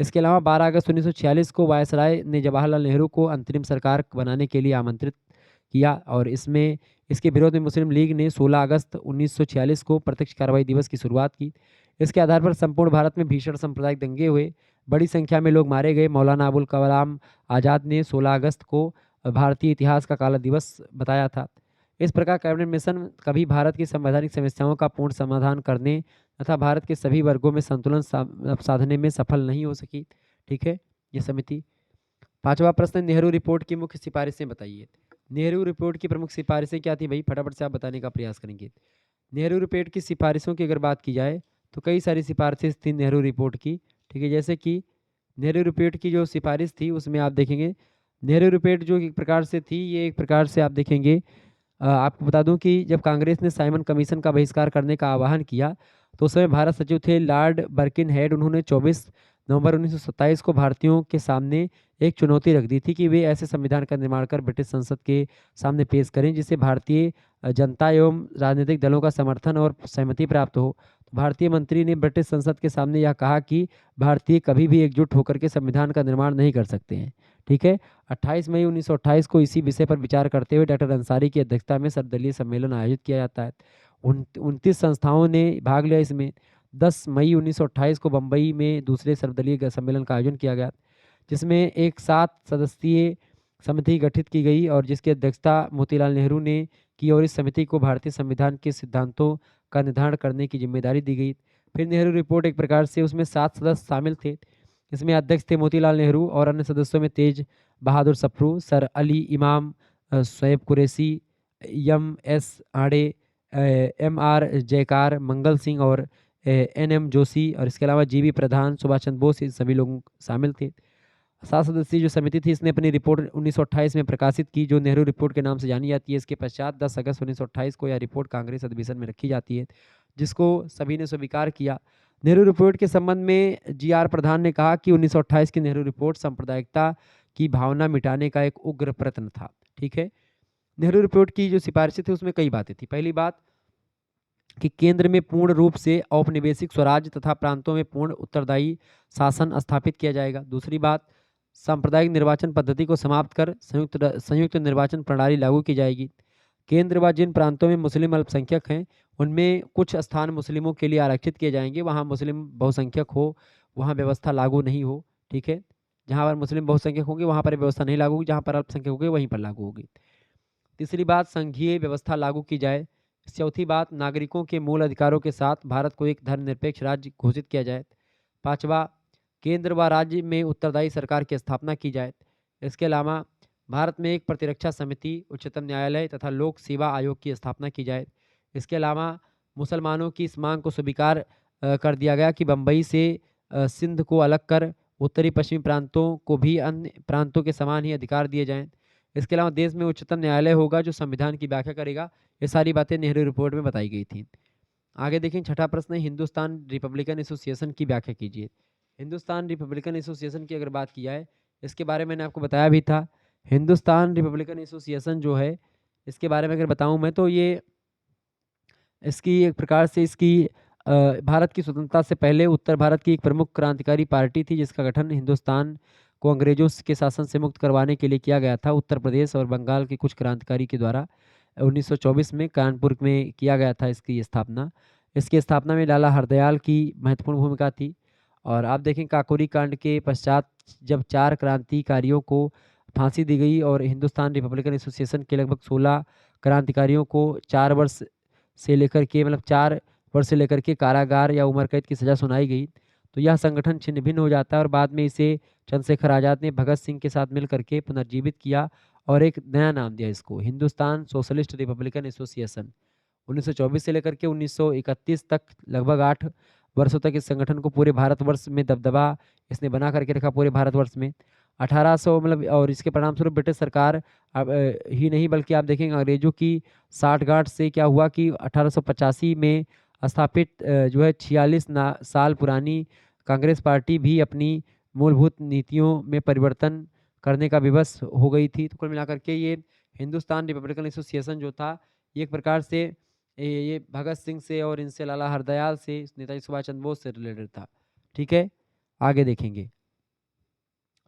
इसके अलावा 12 अगस्त 1946 को वायसराय ने जवाहरलाल नेहरू को अंतरिम सरकार बनाने के लिए आमंत्रित किया और इसके विरोध में मुस्लिम लीग ने 16 अगस्त 1946 को प्रत्यक्ष कार्रवाई दिवस की शुरुआत की। इसके आधार पर संपूर्ण भारत में भीषण सांप्रदायिक दंगे हुए, बड़ी संख्या में लोग मारे गए। मौलाना अबुल कलाम आज़ाद ने 16 अगस्त को भारतीय इतिहास का काला दिवस बताया था। इस प्रकार कैबिनेट मिशन कभी भारत की संवैधानिक समस्याओं का पूर्ण समाधान करने तथा भारत के सभी वर्गों में संतुलन साधने में सफल नहीं हो सकी। ठीक है? ये समिति। पांचवा प्रश्न, नेहरू रिपोर्ट की मुख्य सिफारिशें बताइए। नेहरू रिपोर्ट की प्रमुख सिफारिशें क्या थी भाई? फटाफट से आप बताने का प्रयास करेंगे। नेहरू रिपोर्ट की सिफारिशों की अगर बात की जाए तो कई सारी सिफारिशें थी नेहरू रिपोर्ट की। ठीक है? जैसे कि नेहरू रिपोर्ट की जो सिफारिश थी उसमें आप देखेंगे, नेहरू रिपोर्ट जो एक प्रकार से थी, ये एक प्रकार से आप देखेंगे, आपको बता दूं कि जब कांग्रेस ने साइमन कमीशन का बहिष्कार करने का आह्वान किया तो उस समय भारत सचिव थे लॉर्ड बर्किनहेड। उन्होंने 24 नवंबर 1927 को भारतीयों के सामने एक चुनौती रख दी थी कि वे ऐसे संविधान का निर्माण कर ब्रिटिश संसद के सामने पेश करें जिसे भारतीय जनता एवं राजनीतिक दलों का समर्थन और सहमति प्राप्त हो। तो भारतीय मंत्री ने ब्रिटिश संसद के सामने यह कहा कि भारतीय कभी भी एकजुट होकर के संविधान का निर्माण नहीं कर सकते हैं। ठीक है? 28 मई 1928 को इसी विषय पर विचार करते हुए डॉक्टर अंसारी की अध्यक्षता में सर्वदलीय सम्मेलन आयोजित किया जाता है। 29 संस्थाओं ने भाग लिया इसमें। 10 मई 1928 को बम्बई में दूसरे सर्वदलीय सम्मेलन का आयोजन किया गया, जिसमें एक 7 सदस्यीय समिति गठित की गई और जिसकी अध्यक्षता मोतीलाल नेहरू ने की और इस समिति को भारतीय संविधान के सिद्धांतों का निर्धारण करने की जिम्मेदारी दी गई। फिर नेहरू रिपोर्ट एक प्रकार से, उसमें 7 सदस्य शामिल थे। इसमें अध्यक्ष थे मोतीलाल नेहरू और अन्य सदस्यों में तेज बहादुर सप्रू, सर अली इमाम, शोएब कुरैशी, एम एस आड़े, एम आर जयकार, मंगल सिंह और एन एम जोशी और इसके अलावा जी बी प्रधान, सुभाष चंद्र बोस, ये सभी लोग शामिल थे। 7 सदस्यीय जो समिति थी इसने अपनी रिपोर्ट 1928 में प्रकाशित की जो नेहरू रिपोर्ट के नाम से जानी जाती है। इसके पश्चात 10 अगस्त 1928 को यह रिपोर्ट कांग्रेस अधिवेशन में रखी जाती है जिसको सभी ने स्वीकार किया। नेहरू रिपोर्ट के संबंध में जी आर प्रधान ने कहा कि 1928 की नेहरू रिपोर्ट सांप्रदायिकता की भावना मिटाने का एक उग्र प्रयत्न था। ठीक है? नेहरू रिपोर्ट की जो सिफारिशें थी उसमें कई बातें थी। पहली बात, कि केंद्र में पूर्ण रूप से औपनिवेशिक स्वराज तथा प्रांतों में पूर्ण उत्तरदायी शासन स्थापित किया जाएगा। दूसरी बात, सांप्रदायिक निर्वाचन पद्धति को समाप्त कर संयुक्त निर्वाचन प्रणाली लागू की जाएगी। केंद्र व जिन प्रांतों में मुस्लिम अल्पसंख्यक हैं, उनमें कुछ स्थान मुस्लिमों के लिए आरक्षित किए जाएंगे। वहाँ मुस्लिम बहुसंख्यक हो, वहाँ व्यवस्था लागू नहीं हो। ठीक है, जहाँ पर मुस्लिम बहुसंख्यक होंगे वहाँ पर व्यवस्था नहीं लागू होगी, जहाँ पर अल्पसंख्यक होंगे वहीं पर लागू होगी। तीसरी बात, संघीय व्यवस्था लागू की जाए। चौथी बात, नागरिकों के मूल अधिकारों के साथ भारत को एक धर्मनिरपेक्ष राज्य घोषित किया जाए। पांचवा, केंद्र व राज्य में उत्तरदायी सरकार की स्थापना की जाए। इसके अलावा भारत में एक प्रतिरक्षा समिति, उच्चतम न्यायालय तथा लोक सेवा आयोग की स्थापना की जाए। इसके अलावा मुसलमानों की इस मांग को स्वीकार कर दिया गया कि बम्बई से सिंध को अलग कर उत्तरी पश्चिमी प्रांतों को भी अन्य प्रांतों के समान ही अधिकार दिए जाएं। इसके अलावा देश में उच्चतम न्यायालय होगा जो संविधान की व्याख्या करेगा। ये सारी बातें नेहरू रिपोर्ट में बताई गई थी। आगे देखें, छठा प्रश्न है, हिंदुस्तान रिपब्लिकन एसोसिएशन की व्याख्या कीजिए। हिंदुस्तान रिपब्लिकन एसोसिएशन की अगर बात की जाए, इसके बारे में मैंने आपको बताया भी था। हिंदुस्तान रिपब्लिकन एसोसिएशन जो है, इसके बारे में अगर बताऊं मैं, तो ये इसकी एक प्रकार से भारत की स्वतंत्रता से पहले उत्तर भारत की एक प्रमुख क्रांतिकारी पार्टी थी, जिसका गठन हिंदुस्तान को अंग्रेजों के शासन से मुक्त करवाने के लिए किया गया था। उत्तर प्रदेश और बंगाल के कुछ क्रांतिकारी के द्वारा 1924 में कानपुर में किया गया था इसकी स्थापना। इसकी स्थापना में लाला हरदयाल की महत्वपूर्ण भूमिका थी। और आप देखें, काकोरी कांड के पश्चात जब 4 क्रांतिकारियों को फांसी दी गई और हिंदुस्तान रिपब्लिकन एसोसिएशन के लगभग 16 क्रांतिकारियों को 4 वर्ष से लेकर के कारागार या उम्र कैद की सजा सुनाई गई, तो यह संगठन छिन्न भिन्न हो जाता है और बाद में इसे चंद्रशेखर आज़ाद ने भगत सिंह के साथ मिल करके पुनर्जीवित किया और एक नया नाम दिया इसको, हिंदुस्तान सोशलिस्ट रिपब्लिकन एसोसिएशन। 1924 से लेकर के 1931 तक लगभग 8 वर्षों तक इस संगठन को पूरे भारतवर्ष में दबदबा इसने बना करके रखा। पूरे भारतवर्ष में 1800 और इसके परिणाम स्वरूप ब्रिटिश सरकार ही नहीं बल्कि आप देखेंगे अंग्रेजों की साठगांठ से क्या हुआ कि 1885 में स्थापित जो है 46 साल पुरानी कांग्रेस पार्टी भी अपनी मूलभूत नीतियों में परिवर्तन करने का विवश हो गई थी। तो कुल मिलाकर के ये हिंदुस्तान रिपब्लिकन एसोसिएशन जो था, ये एक प्रकार से ये भगत सिंह से और इनसे लाला हरदयाल से, नेताजी सुभाष चंद्र बोस से रिलेटेड था। ठीक है, आगे देखेंगे।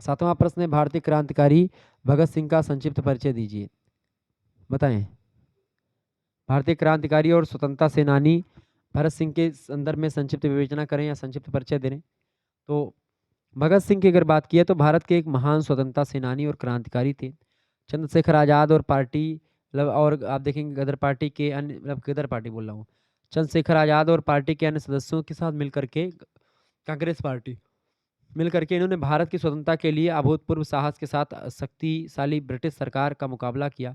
7वां प्रश्न है, भारतीय क्रांतिकारी भगत सिंह का संक्षिप्त परिचय दीजिए। बताएं। भारतीय क्रांतिकारी और स्वतंत्रता सेनानी भगत सिंह के संदर्भ में संक्षिप्त विवेचना करें या संक्षिप्त परिचय दें। तो भगत सिंह की अगर बात की है तो भारत के एक महान स्वतंत्रता सेनानी और क्रांतिकारी थे। चंद्रशेखर आज़ाद और पार्टी और आप देखेंगे गदर पार्टी के अन्य गदर पार्टी बोल रहा हूँ, चंद्रशेखर आज़ाद और पार्टी के अन्य सदस्यों के साथ मिलकर के कांग्रेस पार्टी मिलकर के इन्होंने भारत की स्वतंत्रता के लिए अभूतपूर्व साहस के साथ शक्तिशाली ब्रिटिश सरकार का मुकाबला किया।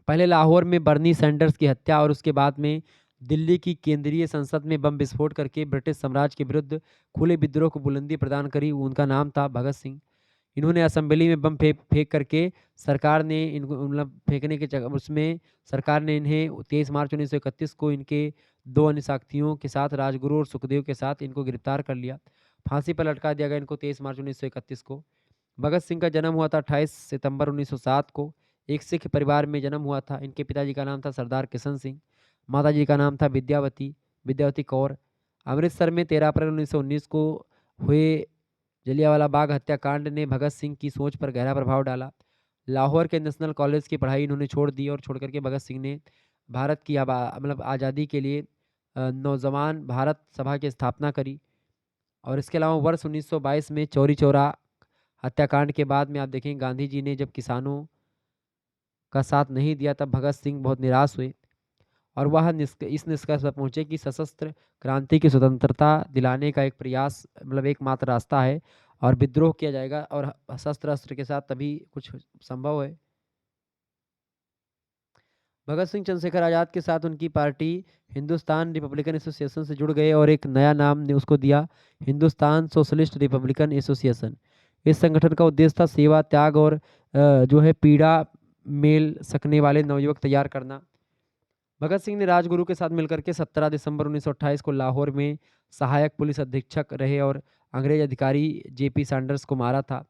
पहले लाहौर में बर्नी सैंडर्स की हत्या और उसके बाद में दिल्ली की केंद्रीय संसद में बम विस्फोट करके ब्रिटिश साम्राज्य के विरुद्ध खुले विद्रोह को बुलंदी प्रदान करी। उनका नाम था भगत सिंह। इन्होंने असेंबली में बम फेंक करके सरकार ने इनको मतलब फेंकने के उसमें सरकार ने इन्हें 23 मार्च 1931 को इनके 2 अन्य साथियों के साथ, राजगुरु और सुखदेव के साथ, इनको गिरफ्तार कर लिया। फांसी पर लटका दिया गया इनको 23 मार्च 1931 को। भगत सिंह का जन्म हुआ था 28 सितंबर 1907 को। एक सिख परिवार में जन्म हुआ था। इनके पिताजी का नाम था सरदार किशन सिंह, माताजी का नाम था विद्यावती कौर। अमृतसर में 13 अप्रैल 1919 को हुए जलियांवाला बाग हत्याकांड ने भगत सिंह की सोच पर गहरा प्रभाव डाला। लाहौर के नेशनल कॉलेज की पढ़ाई इन्होंने छोड़ दी और छोड़ करके भगत सिंह ने भारत की आज़ादी के लिए नौजवान भारत सभा की स्थापना करी। और इसके अलावा वर्ष 1922 में चौरी चौरा हत्याकांड के बाद में आप देखेंगे गांधी जी ने जब किसानों का साथ नहीं दिया तब भगत सिंह बहुत निराश हुए और वह इस निष्कर्ष पर पहुंचे कि सशस्त्र क्रांति की स्वतंत्रता दिलाने का एक प्रयास एकमात्र रास्ता है और विद्रोह किया जाएगा और शस्त्र अस्त्र के साथ तभी कुछ संभव है। भगत सिंह चंद्रशेखर आज़ाद के साथ उनकी पार्टी हिंदुस्तान रिपब्लिकन एसोसिएशन से जुड़ गए और एक नया नाम ने उसको दिया, हिंदुस्तान सोशलिस्ट रिपब्लिकन एसोसिएशन। इस संगठन का उद्देश्य था सेवा, त्याग और जो है पीड़ा मेल सकने वाले नवयुवक तैयार करना। भगत सिंह ने राजगुरु के साथ मिलकर के 17 दिसंबर 1928 को लाहौर में सहायक पुलिस अधीक्षक रहे और अंग्रेज अधिकारी जेपी सैंडर्स को मारा था।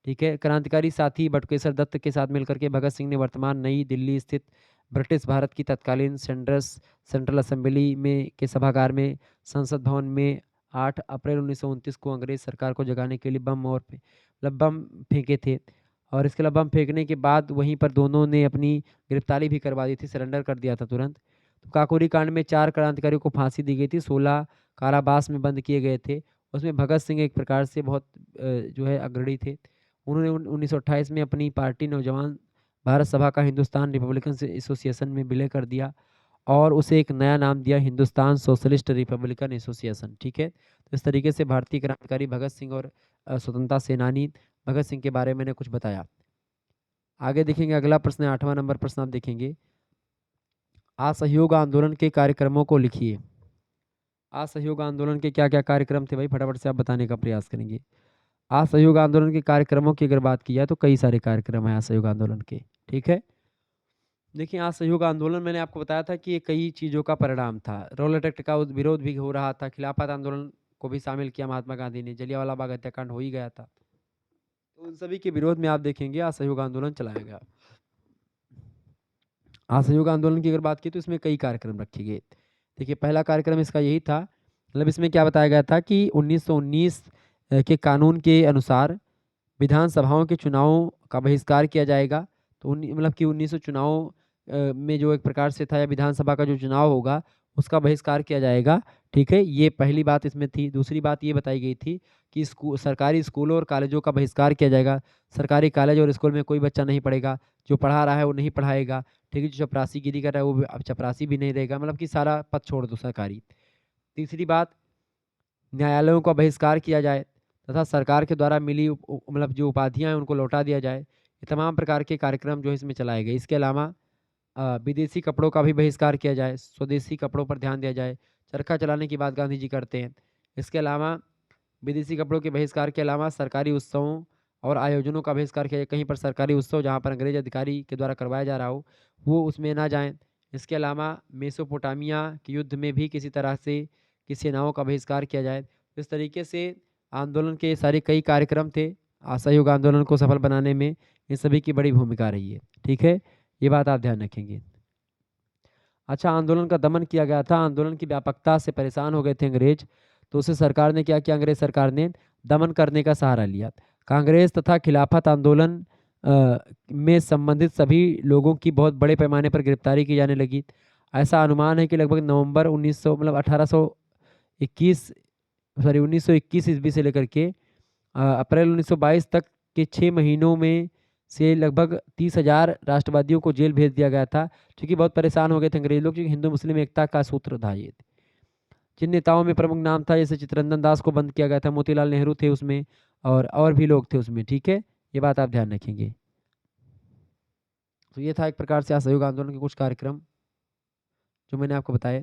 ठीक है, क्रांतिकारी साथी बटुकेश्वर दत्त के साथ मिलकर के भगत सिंह ने वर्तमान नई दिल्ली स्थित ब्रिटिश भारत की तत्कालीन सेंट्रल असेंबली में के सभागार में संसद भवन में 8 अप्रैल 1929 को अंग्रेज सरकार को जगाने के लिए बम फेंके थे। और इसके अलावा बम फेंकने के बाद वहीं पर दोनों ने अपनी गिरफ्तारी भी करवा दी थी, सरेंडर कर दिया था तुरंत। तो काकोरी कांड में 4 क्रांतिकारियों को फांसी दी गई थी, 16 कारावास में बंद किए गए थे। उसमें भगत सिंह एक प्रकार से बहुत जो है अग्रणी थे। उन्होंने 1928 में अपनी पार्टी नौजवान भारत सभा का हिंदुस्तान रिपब्लिकन एसोसिएशन में विलय कर दिया और उसे एक नया नाम दिया, हिंदुस्तान सोशलिस्ट रिपब्लिकन एसोसिएशन। ठीक है, तो इस तरीके से भारतीय क्रांतिकारी भगत सिंह और स्वतंत्रता सेनानी भगत सिंह के बारे में मैंने कुछ बताया। आगे देखेंगे, अगला प्रश्न है 8वां नंबर प्रश्न आप देखेंगे, असहयोग आंदोलन के कार्यक्रमों को लिखिए। असहयोग आंदोलन के क्या क्या कार्यक्रम थे भाई, फटाफट से आप बताने का प्रयास करेंगे। असहयोग आंदोलन के कार्यक्रमों की अगर बात की जाए तो कई सारे कार्यक्रम हैं असहयोग आंदोलन के। ठीक है, देखिए असहयोग आंदोलन मैंने आपको बताया था कि ये कई चीज़ों का परिणाम था। रॉलेट एक्ट का विरोध भी हो रहा था, खिलाफत आंदोलन को भी शामिल किया महात्मा गांधी ने, जलियांवाला बाग हत्याकांड हो ही गया था। तो उन सभी के विरोध में आप देखेंगे असहयोग आंदोलन चलाया गया। असहयोग आंदोलन की अगर बात की तो इसमें कई कार्यक्रम रखे गए। देखिए पहला कार्यक्रम इसका यही था, मतलब इसमें क्या बताया गया था कि 1919 के कानून के अनुसार विधानसभाओं के चुनावों का बहिष्कार किया जाएगा। तो मतलब कि 1900 चुनाव में जो एक प्रकार से था, या विधानसभा का जो चुनाव होगा उसका बहिष्कार किया जाएगा। ठीक है, ये पहली बात इसमें थी। दूसरी बात ये बताई गई थी कि सरकारी स्कूलों और कॉलेजों का बहिष्कार किया जाएगा। सरकारी कॉलेज और स्कूल में कोई बच्चा नहीं पढ़ेगा, जो पढ़ा रहा है वो नहीं पढ़ाएगा। ठीक है, जो चपरासीगिरी कर रहा है वो अब चपरासी भी नहीं रहेगा, मतलब कि सारा पद छोड़ दो सरकारी। तीसरी बात, न्यायालयों का बहिष्कार किया जाए तथा सरकार के द्वारा मिली मतलब जो उपाधियां हैं उनको लौटा दिया जाए। ये तमाम प्रकार के कार्यक्रम जो है इसमें चलाए गए। इसके अलावा विदेशी कपड़ों का भी बहिष्कार किया जाए, स्वदेशी कपड़ों पर ध्यान दिया जाए। चरखा चलाने की बात गांधी जी करते हैं। इसके अलावा विदेशी कपड़ों के बहिष्कार के अलावा सरकारी उत्सवों और आयोजनों का बहिष्कार किया जाए। कहीं पर सरकारी उत्सव जहाँ पर अंग्रेज अधिकारी के द्वारा करवाया जा रहा हो वो उसमें ना जाएं। इसके अलावा मेसोपोटामिया के युद्ध में भी किसी तरह से की सेनाओं का बहिष्कार किया जाए। इस तरीके से आंदोलन के सारे कई कार्यक्रम थे। असहयोग आंदोलन को सफल बनाने में इन सभी की बड़ी भूमिका रही है। ठीक है, ये बात आप ध्यान रखेंगे। अच्छा, आंदोलन का दमन किया गया था। आंदोलन की व्यापकता से परेशान हो गए थे अंग्रेज, तो उसे सरकार ने क्या किया, अंग्रेज सरकार ने दमन करने का सहारा लिया। कांग्रेस तथा खिलाफत आंदोलन में संबंधित सभी लोगों की बहुत बड़े पैमाने पर गिरफ्तारी की जाने लगी। ऐसा अनुमान है कि लगभग नवंबर 1900 मतलब 1821 सॉरी 1921 ईस्वी से लेकर के अप्रैल 1922 तक के 6 महीनों में से लगभग 30,000 राष्ट्रवादियों को जेल भेज दिया गया था, क्योंकि बहुत परेशान हो गए थे अंग्रेज लोग, क्योंकि हिंदू मुस्लिम एकता का सूत्र था ये। जिन नेताओं में प्रमुख नाम था, जैसे चित्तरंजन दास को बंद किया गया था, मोतीलाल नेहरू थे उसमें, और भी लोग थे उसमें। ठीक है, ये बात आप ध्यान रखेंगे। तो ये था एक प्रकार से असहयोग आंदोलन के कुछ कार्यक्रम जो मैंने आपको बताए।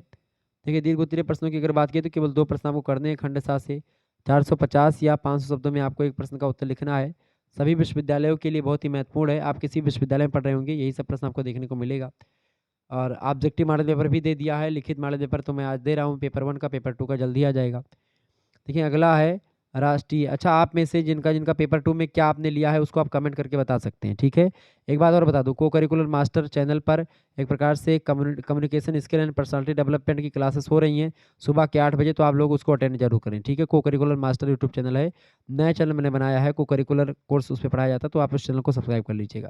देखिए दीर्घ उत्तरीय प्रश्नों की अगर बात की तो केवल 2 प्रश्न आपको करने हैं खंडशः से। 450 या 500 शब्दों में आपको एक प्रश्न का उत्तर लिखना है। सभी विश्वविद्यालयों के लिए बहुत ही महत्वपूर्ण है। आप किसी विश्वविद्यालय में पढ़ रहे होंगे, यही सब प्रश्न आपको देखने को मिलेगा। और ऑब्जेक्टिव मॉडल पेपर भी दे दिया है, लिखित मॉडल पेपर तो मैं आज दे रहा हूँ। पेपर 1 का, पेपर 2 का जल्दी आ जाएगा। देखिए अगला है राष्ट्रीय। अच्छा, आप में से जिनका जिनका पेपर 2 में क्या आपने लिया है उसको आप कमेंट करके बता सकते हैं। ठीक है, एक बात और बता दूं, को करिकुलर मास्टर चैनल पर एक प्रकार से communication skill and personality development की क्लासेस हो रही हैं सुबह के 8 बजे, तो आप लोग उसको अटेंड जरूर करें। ठीक है, को करिकुलर मास्टर यूट्यूब चैनल है, नया चैनल मैंने बनाया है, को करिकुलर कोर्स उस पर पढ़ाया जाता है, तो आप उस चैनल को सब्सक्राइब कर लीजिएगा।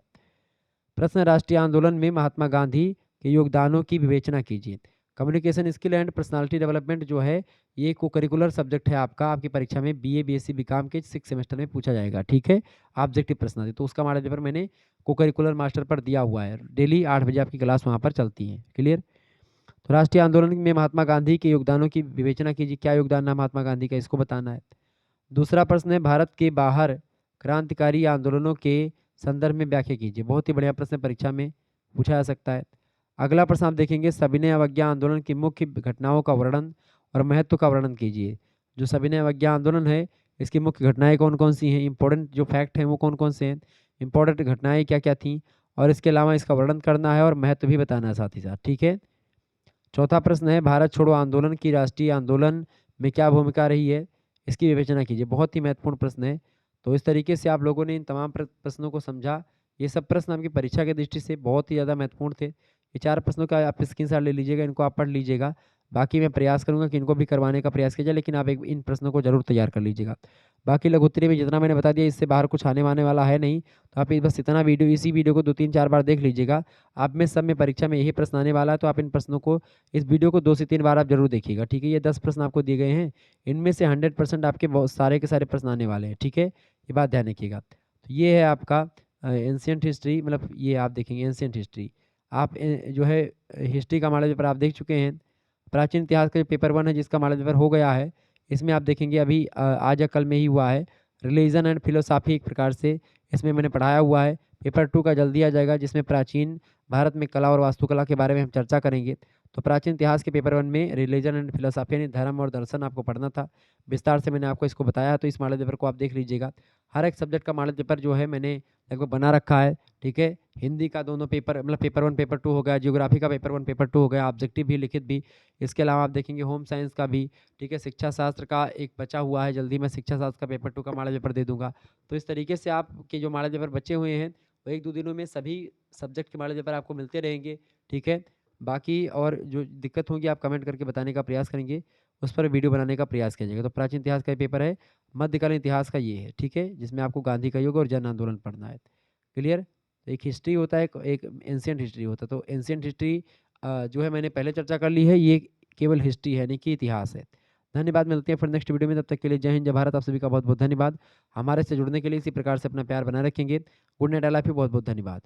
प्रश्न, राष्ट्रीय आंदोलन में महात्मा गांधी के योगदानों की विवेचना कीजिए। Communication skill and personality development जो है ये को करिकुलर सब्जेक्ट है आपका, आपकी परीक्षा में बीए बीएससी बीकॉम के 6 सेमेस्टर में पूछा जाएगा। ठीक है, ऑब्जेक्टिव प्रश्न, तो उसका मॉडल पेपर मैंने को करिकुलर मास्टर पर दिया हुआ है। डेली 8 बजे आपकी क्लास वहाँ पर चलती है। क्लियर। तो राष्ट्रीय आंदोलन में महात्मा गांधी के योगदानों की विवेचना कीजिए। क्या योगदान है महात्मा गांधी का, इसको बताना है। दूसरा प्रश्न है, भारत के बाहर क्रांतिकारी आंदोलनों के संदर्भ में व्याख्या कीजिए। बहुत ही बढ़िया प्रश्न परीक्षा में पूछा जा सकता है। अगला प्रश्न आप देखेंगे, सविनय अवज्ञा आंदोलन की मुख्य घटनाओं का वर्णन और महत्व का वर्णन कीजिए। जो सविनय अवज्ञा आंदोलन है इसकी मुख्य घटनाएं कौन कौन सी हैं, इंपॉर्टेंट जो फैक्ट हैं वो कौन कौन से हैं, इंपॉर्टेंट घटनाएं क्या क्या थी, और इसके अलावा इसका वर्णन करना है और महत्व भी बताना है साथ ही साथ। ठीक है। चौथा प्रश्न है, भारत छोड़ो आंदोलन की राष्ट्रीय आंदोलन में क्या भूमिका रही है, इसकी विवेचना कीजिए। बहुत ही महत्वपूर्ण प्रश्न है। तो इस तरीके से आप लोगों ने इन तमाम प्रश्नों को समझा। ये सब प्रश्न आपकी परीक्षा की दृष्टि से बहुत ही ज़्यादा महत्वपूर्ण थे। ये 4 प्रश्नों का आप स्क्रीनशॉट ले लीजिएगा, इनको आप पढ़ लीजिएगा। बाकी मैं प्रयास करूँगा कि इनको भी करवाने का प्रयास किया जाए, लेकिन आप एक इन प्रश्नों को ज़रूर तैयार कर लीजिएगा। बाकी लघु उत्तरीय में जितना मैंने बता दिया, इससे बाहर कुछ आने-वाने वाला है नहीं, तो आप बस इतना वीडियो, इसी वीडियो को 2-3-4 बार देख लीजिएगा। आप में सब में परीक्षा में यही प्रश्न आने वाला है, तो आप इन प्रश्नों को, इस वीडियो को 2 से 3 बार आप ज़रूर देखिएगा, ठीक है? ये 10 प्रश्न आपको दिए गए हैं, इनमें से 100% आपके बहुत सारे के सारे प्रश्न आने वाले हैं, ठीक है? ये बात ध्यान रखिएगा। तो ये है आपका एंशिएंट हिस्ट्री, मतलब ये आप देखेंगे एंशिएंट हिस्ट्री। आप जो है हिस्ट्री का मॉडल पेपर आप देख चुके हैं। प्राचीन इतिहास का जो पेपर 1 है, जिसका मॉडल पेपर हो गया है, इसमें आप देखेंगे अभी आज या कल में ही हुआ है। रिलीजन एंड फिलोसॉफी एक प्रकार से इसमें मैंने पढ़ाया हुआ है। पेपर 2 का जल्दी आ जाएगा, जिसमें प्राचीन भारत में कला और वास्तुकला के बारे में हम चर्चा करेंगे। तो प्राचीन इतिहास के पेपर 1 में रिलीजन एंड फिलोसॉफी यानी धर्म और दर्शन आपको पढ़ना था। विस्तार से मैंने आपको इसको बताया, तो इस मॉडल पेपर को आप देख लीजिएगा। हर एक सब्जेक्ट का मॉडल पेपर जो है मैंने लगभग बना रखा है, ठीक है? हिंदी का दोनों पेपर, मतलब पेपर 1 पेपर 2 हो गया, ज्योग्राफी का पेपर 1 पेपर 2 हो गया, ऑब्जेक्टिव भी लिखित भी। इसके अलावा आप देखेंगे होम साइंस का भी, ठीक है? शिक्षा शास्त्र का एक बचा हुआ है, जल्दी मैं शिक्षा शास्त्र का पेपर 2 का मॉडल पेपर दे दूँगा। तो इस तरीके से आपके जो मॉडल पेपर बचे हुए हैं, वो 1-2 दिनों में सभी सब्जेक्ट के मॉडल पेपर आपको मिलते रहेंगे, ठीक है? बाकी और जो दिक्कत होगी आप कमेंट करके बताने का प्रयास करेंगे, उस पर वीडियो बनाने का प्रयास कीजिएगा। तो प्राचीन इतिहास का पेपर है, मध्यकालीन इतिहास का ये है, ठीक है? जिसमें आपको गांधी का युग और जन आंदोलन पढ़ना है। क्लियर? तो एक हिस्ट्री होता है, एक एंशिएंट हिस्ट्री होता है। तो एंशिएंट हिस्ट्री जो है मैंने पहले चर्चा कर ली है, ये केवल हिस्ट्री है, यानी कि इतिहास है। धन्यवाद, मिलते हैं फिर नेक्स्ट वीडियो में, तब तक के लिए जय हिंद, जय भारत। आप सभी का बहुत-बहुत धन्यवाद। हमारे से जुड़ने के लिए इसी प्रकार से अपना प्यार बनाए रखेंगे। Good night, I love you, बहुत-बहुत धन्यवाद।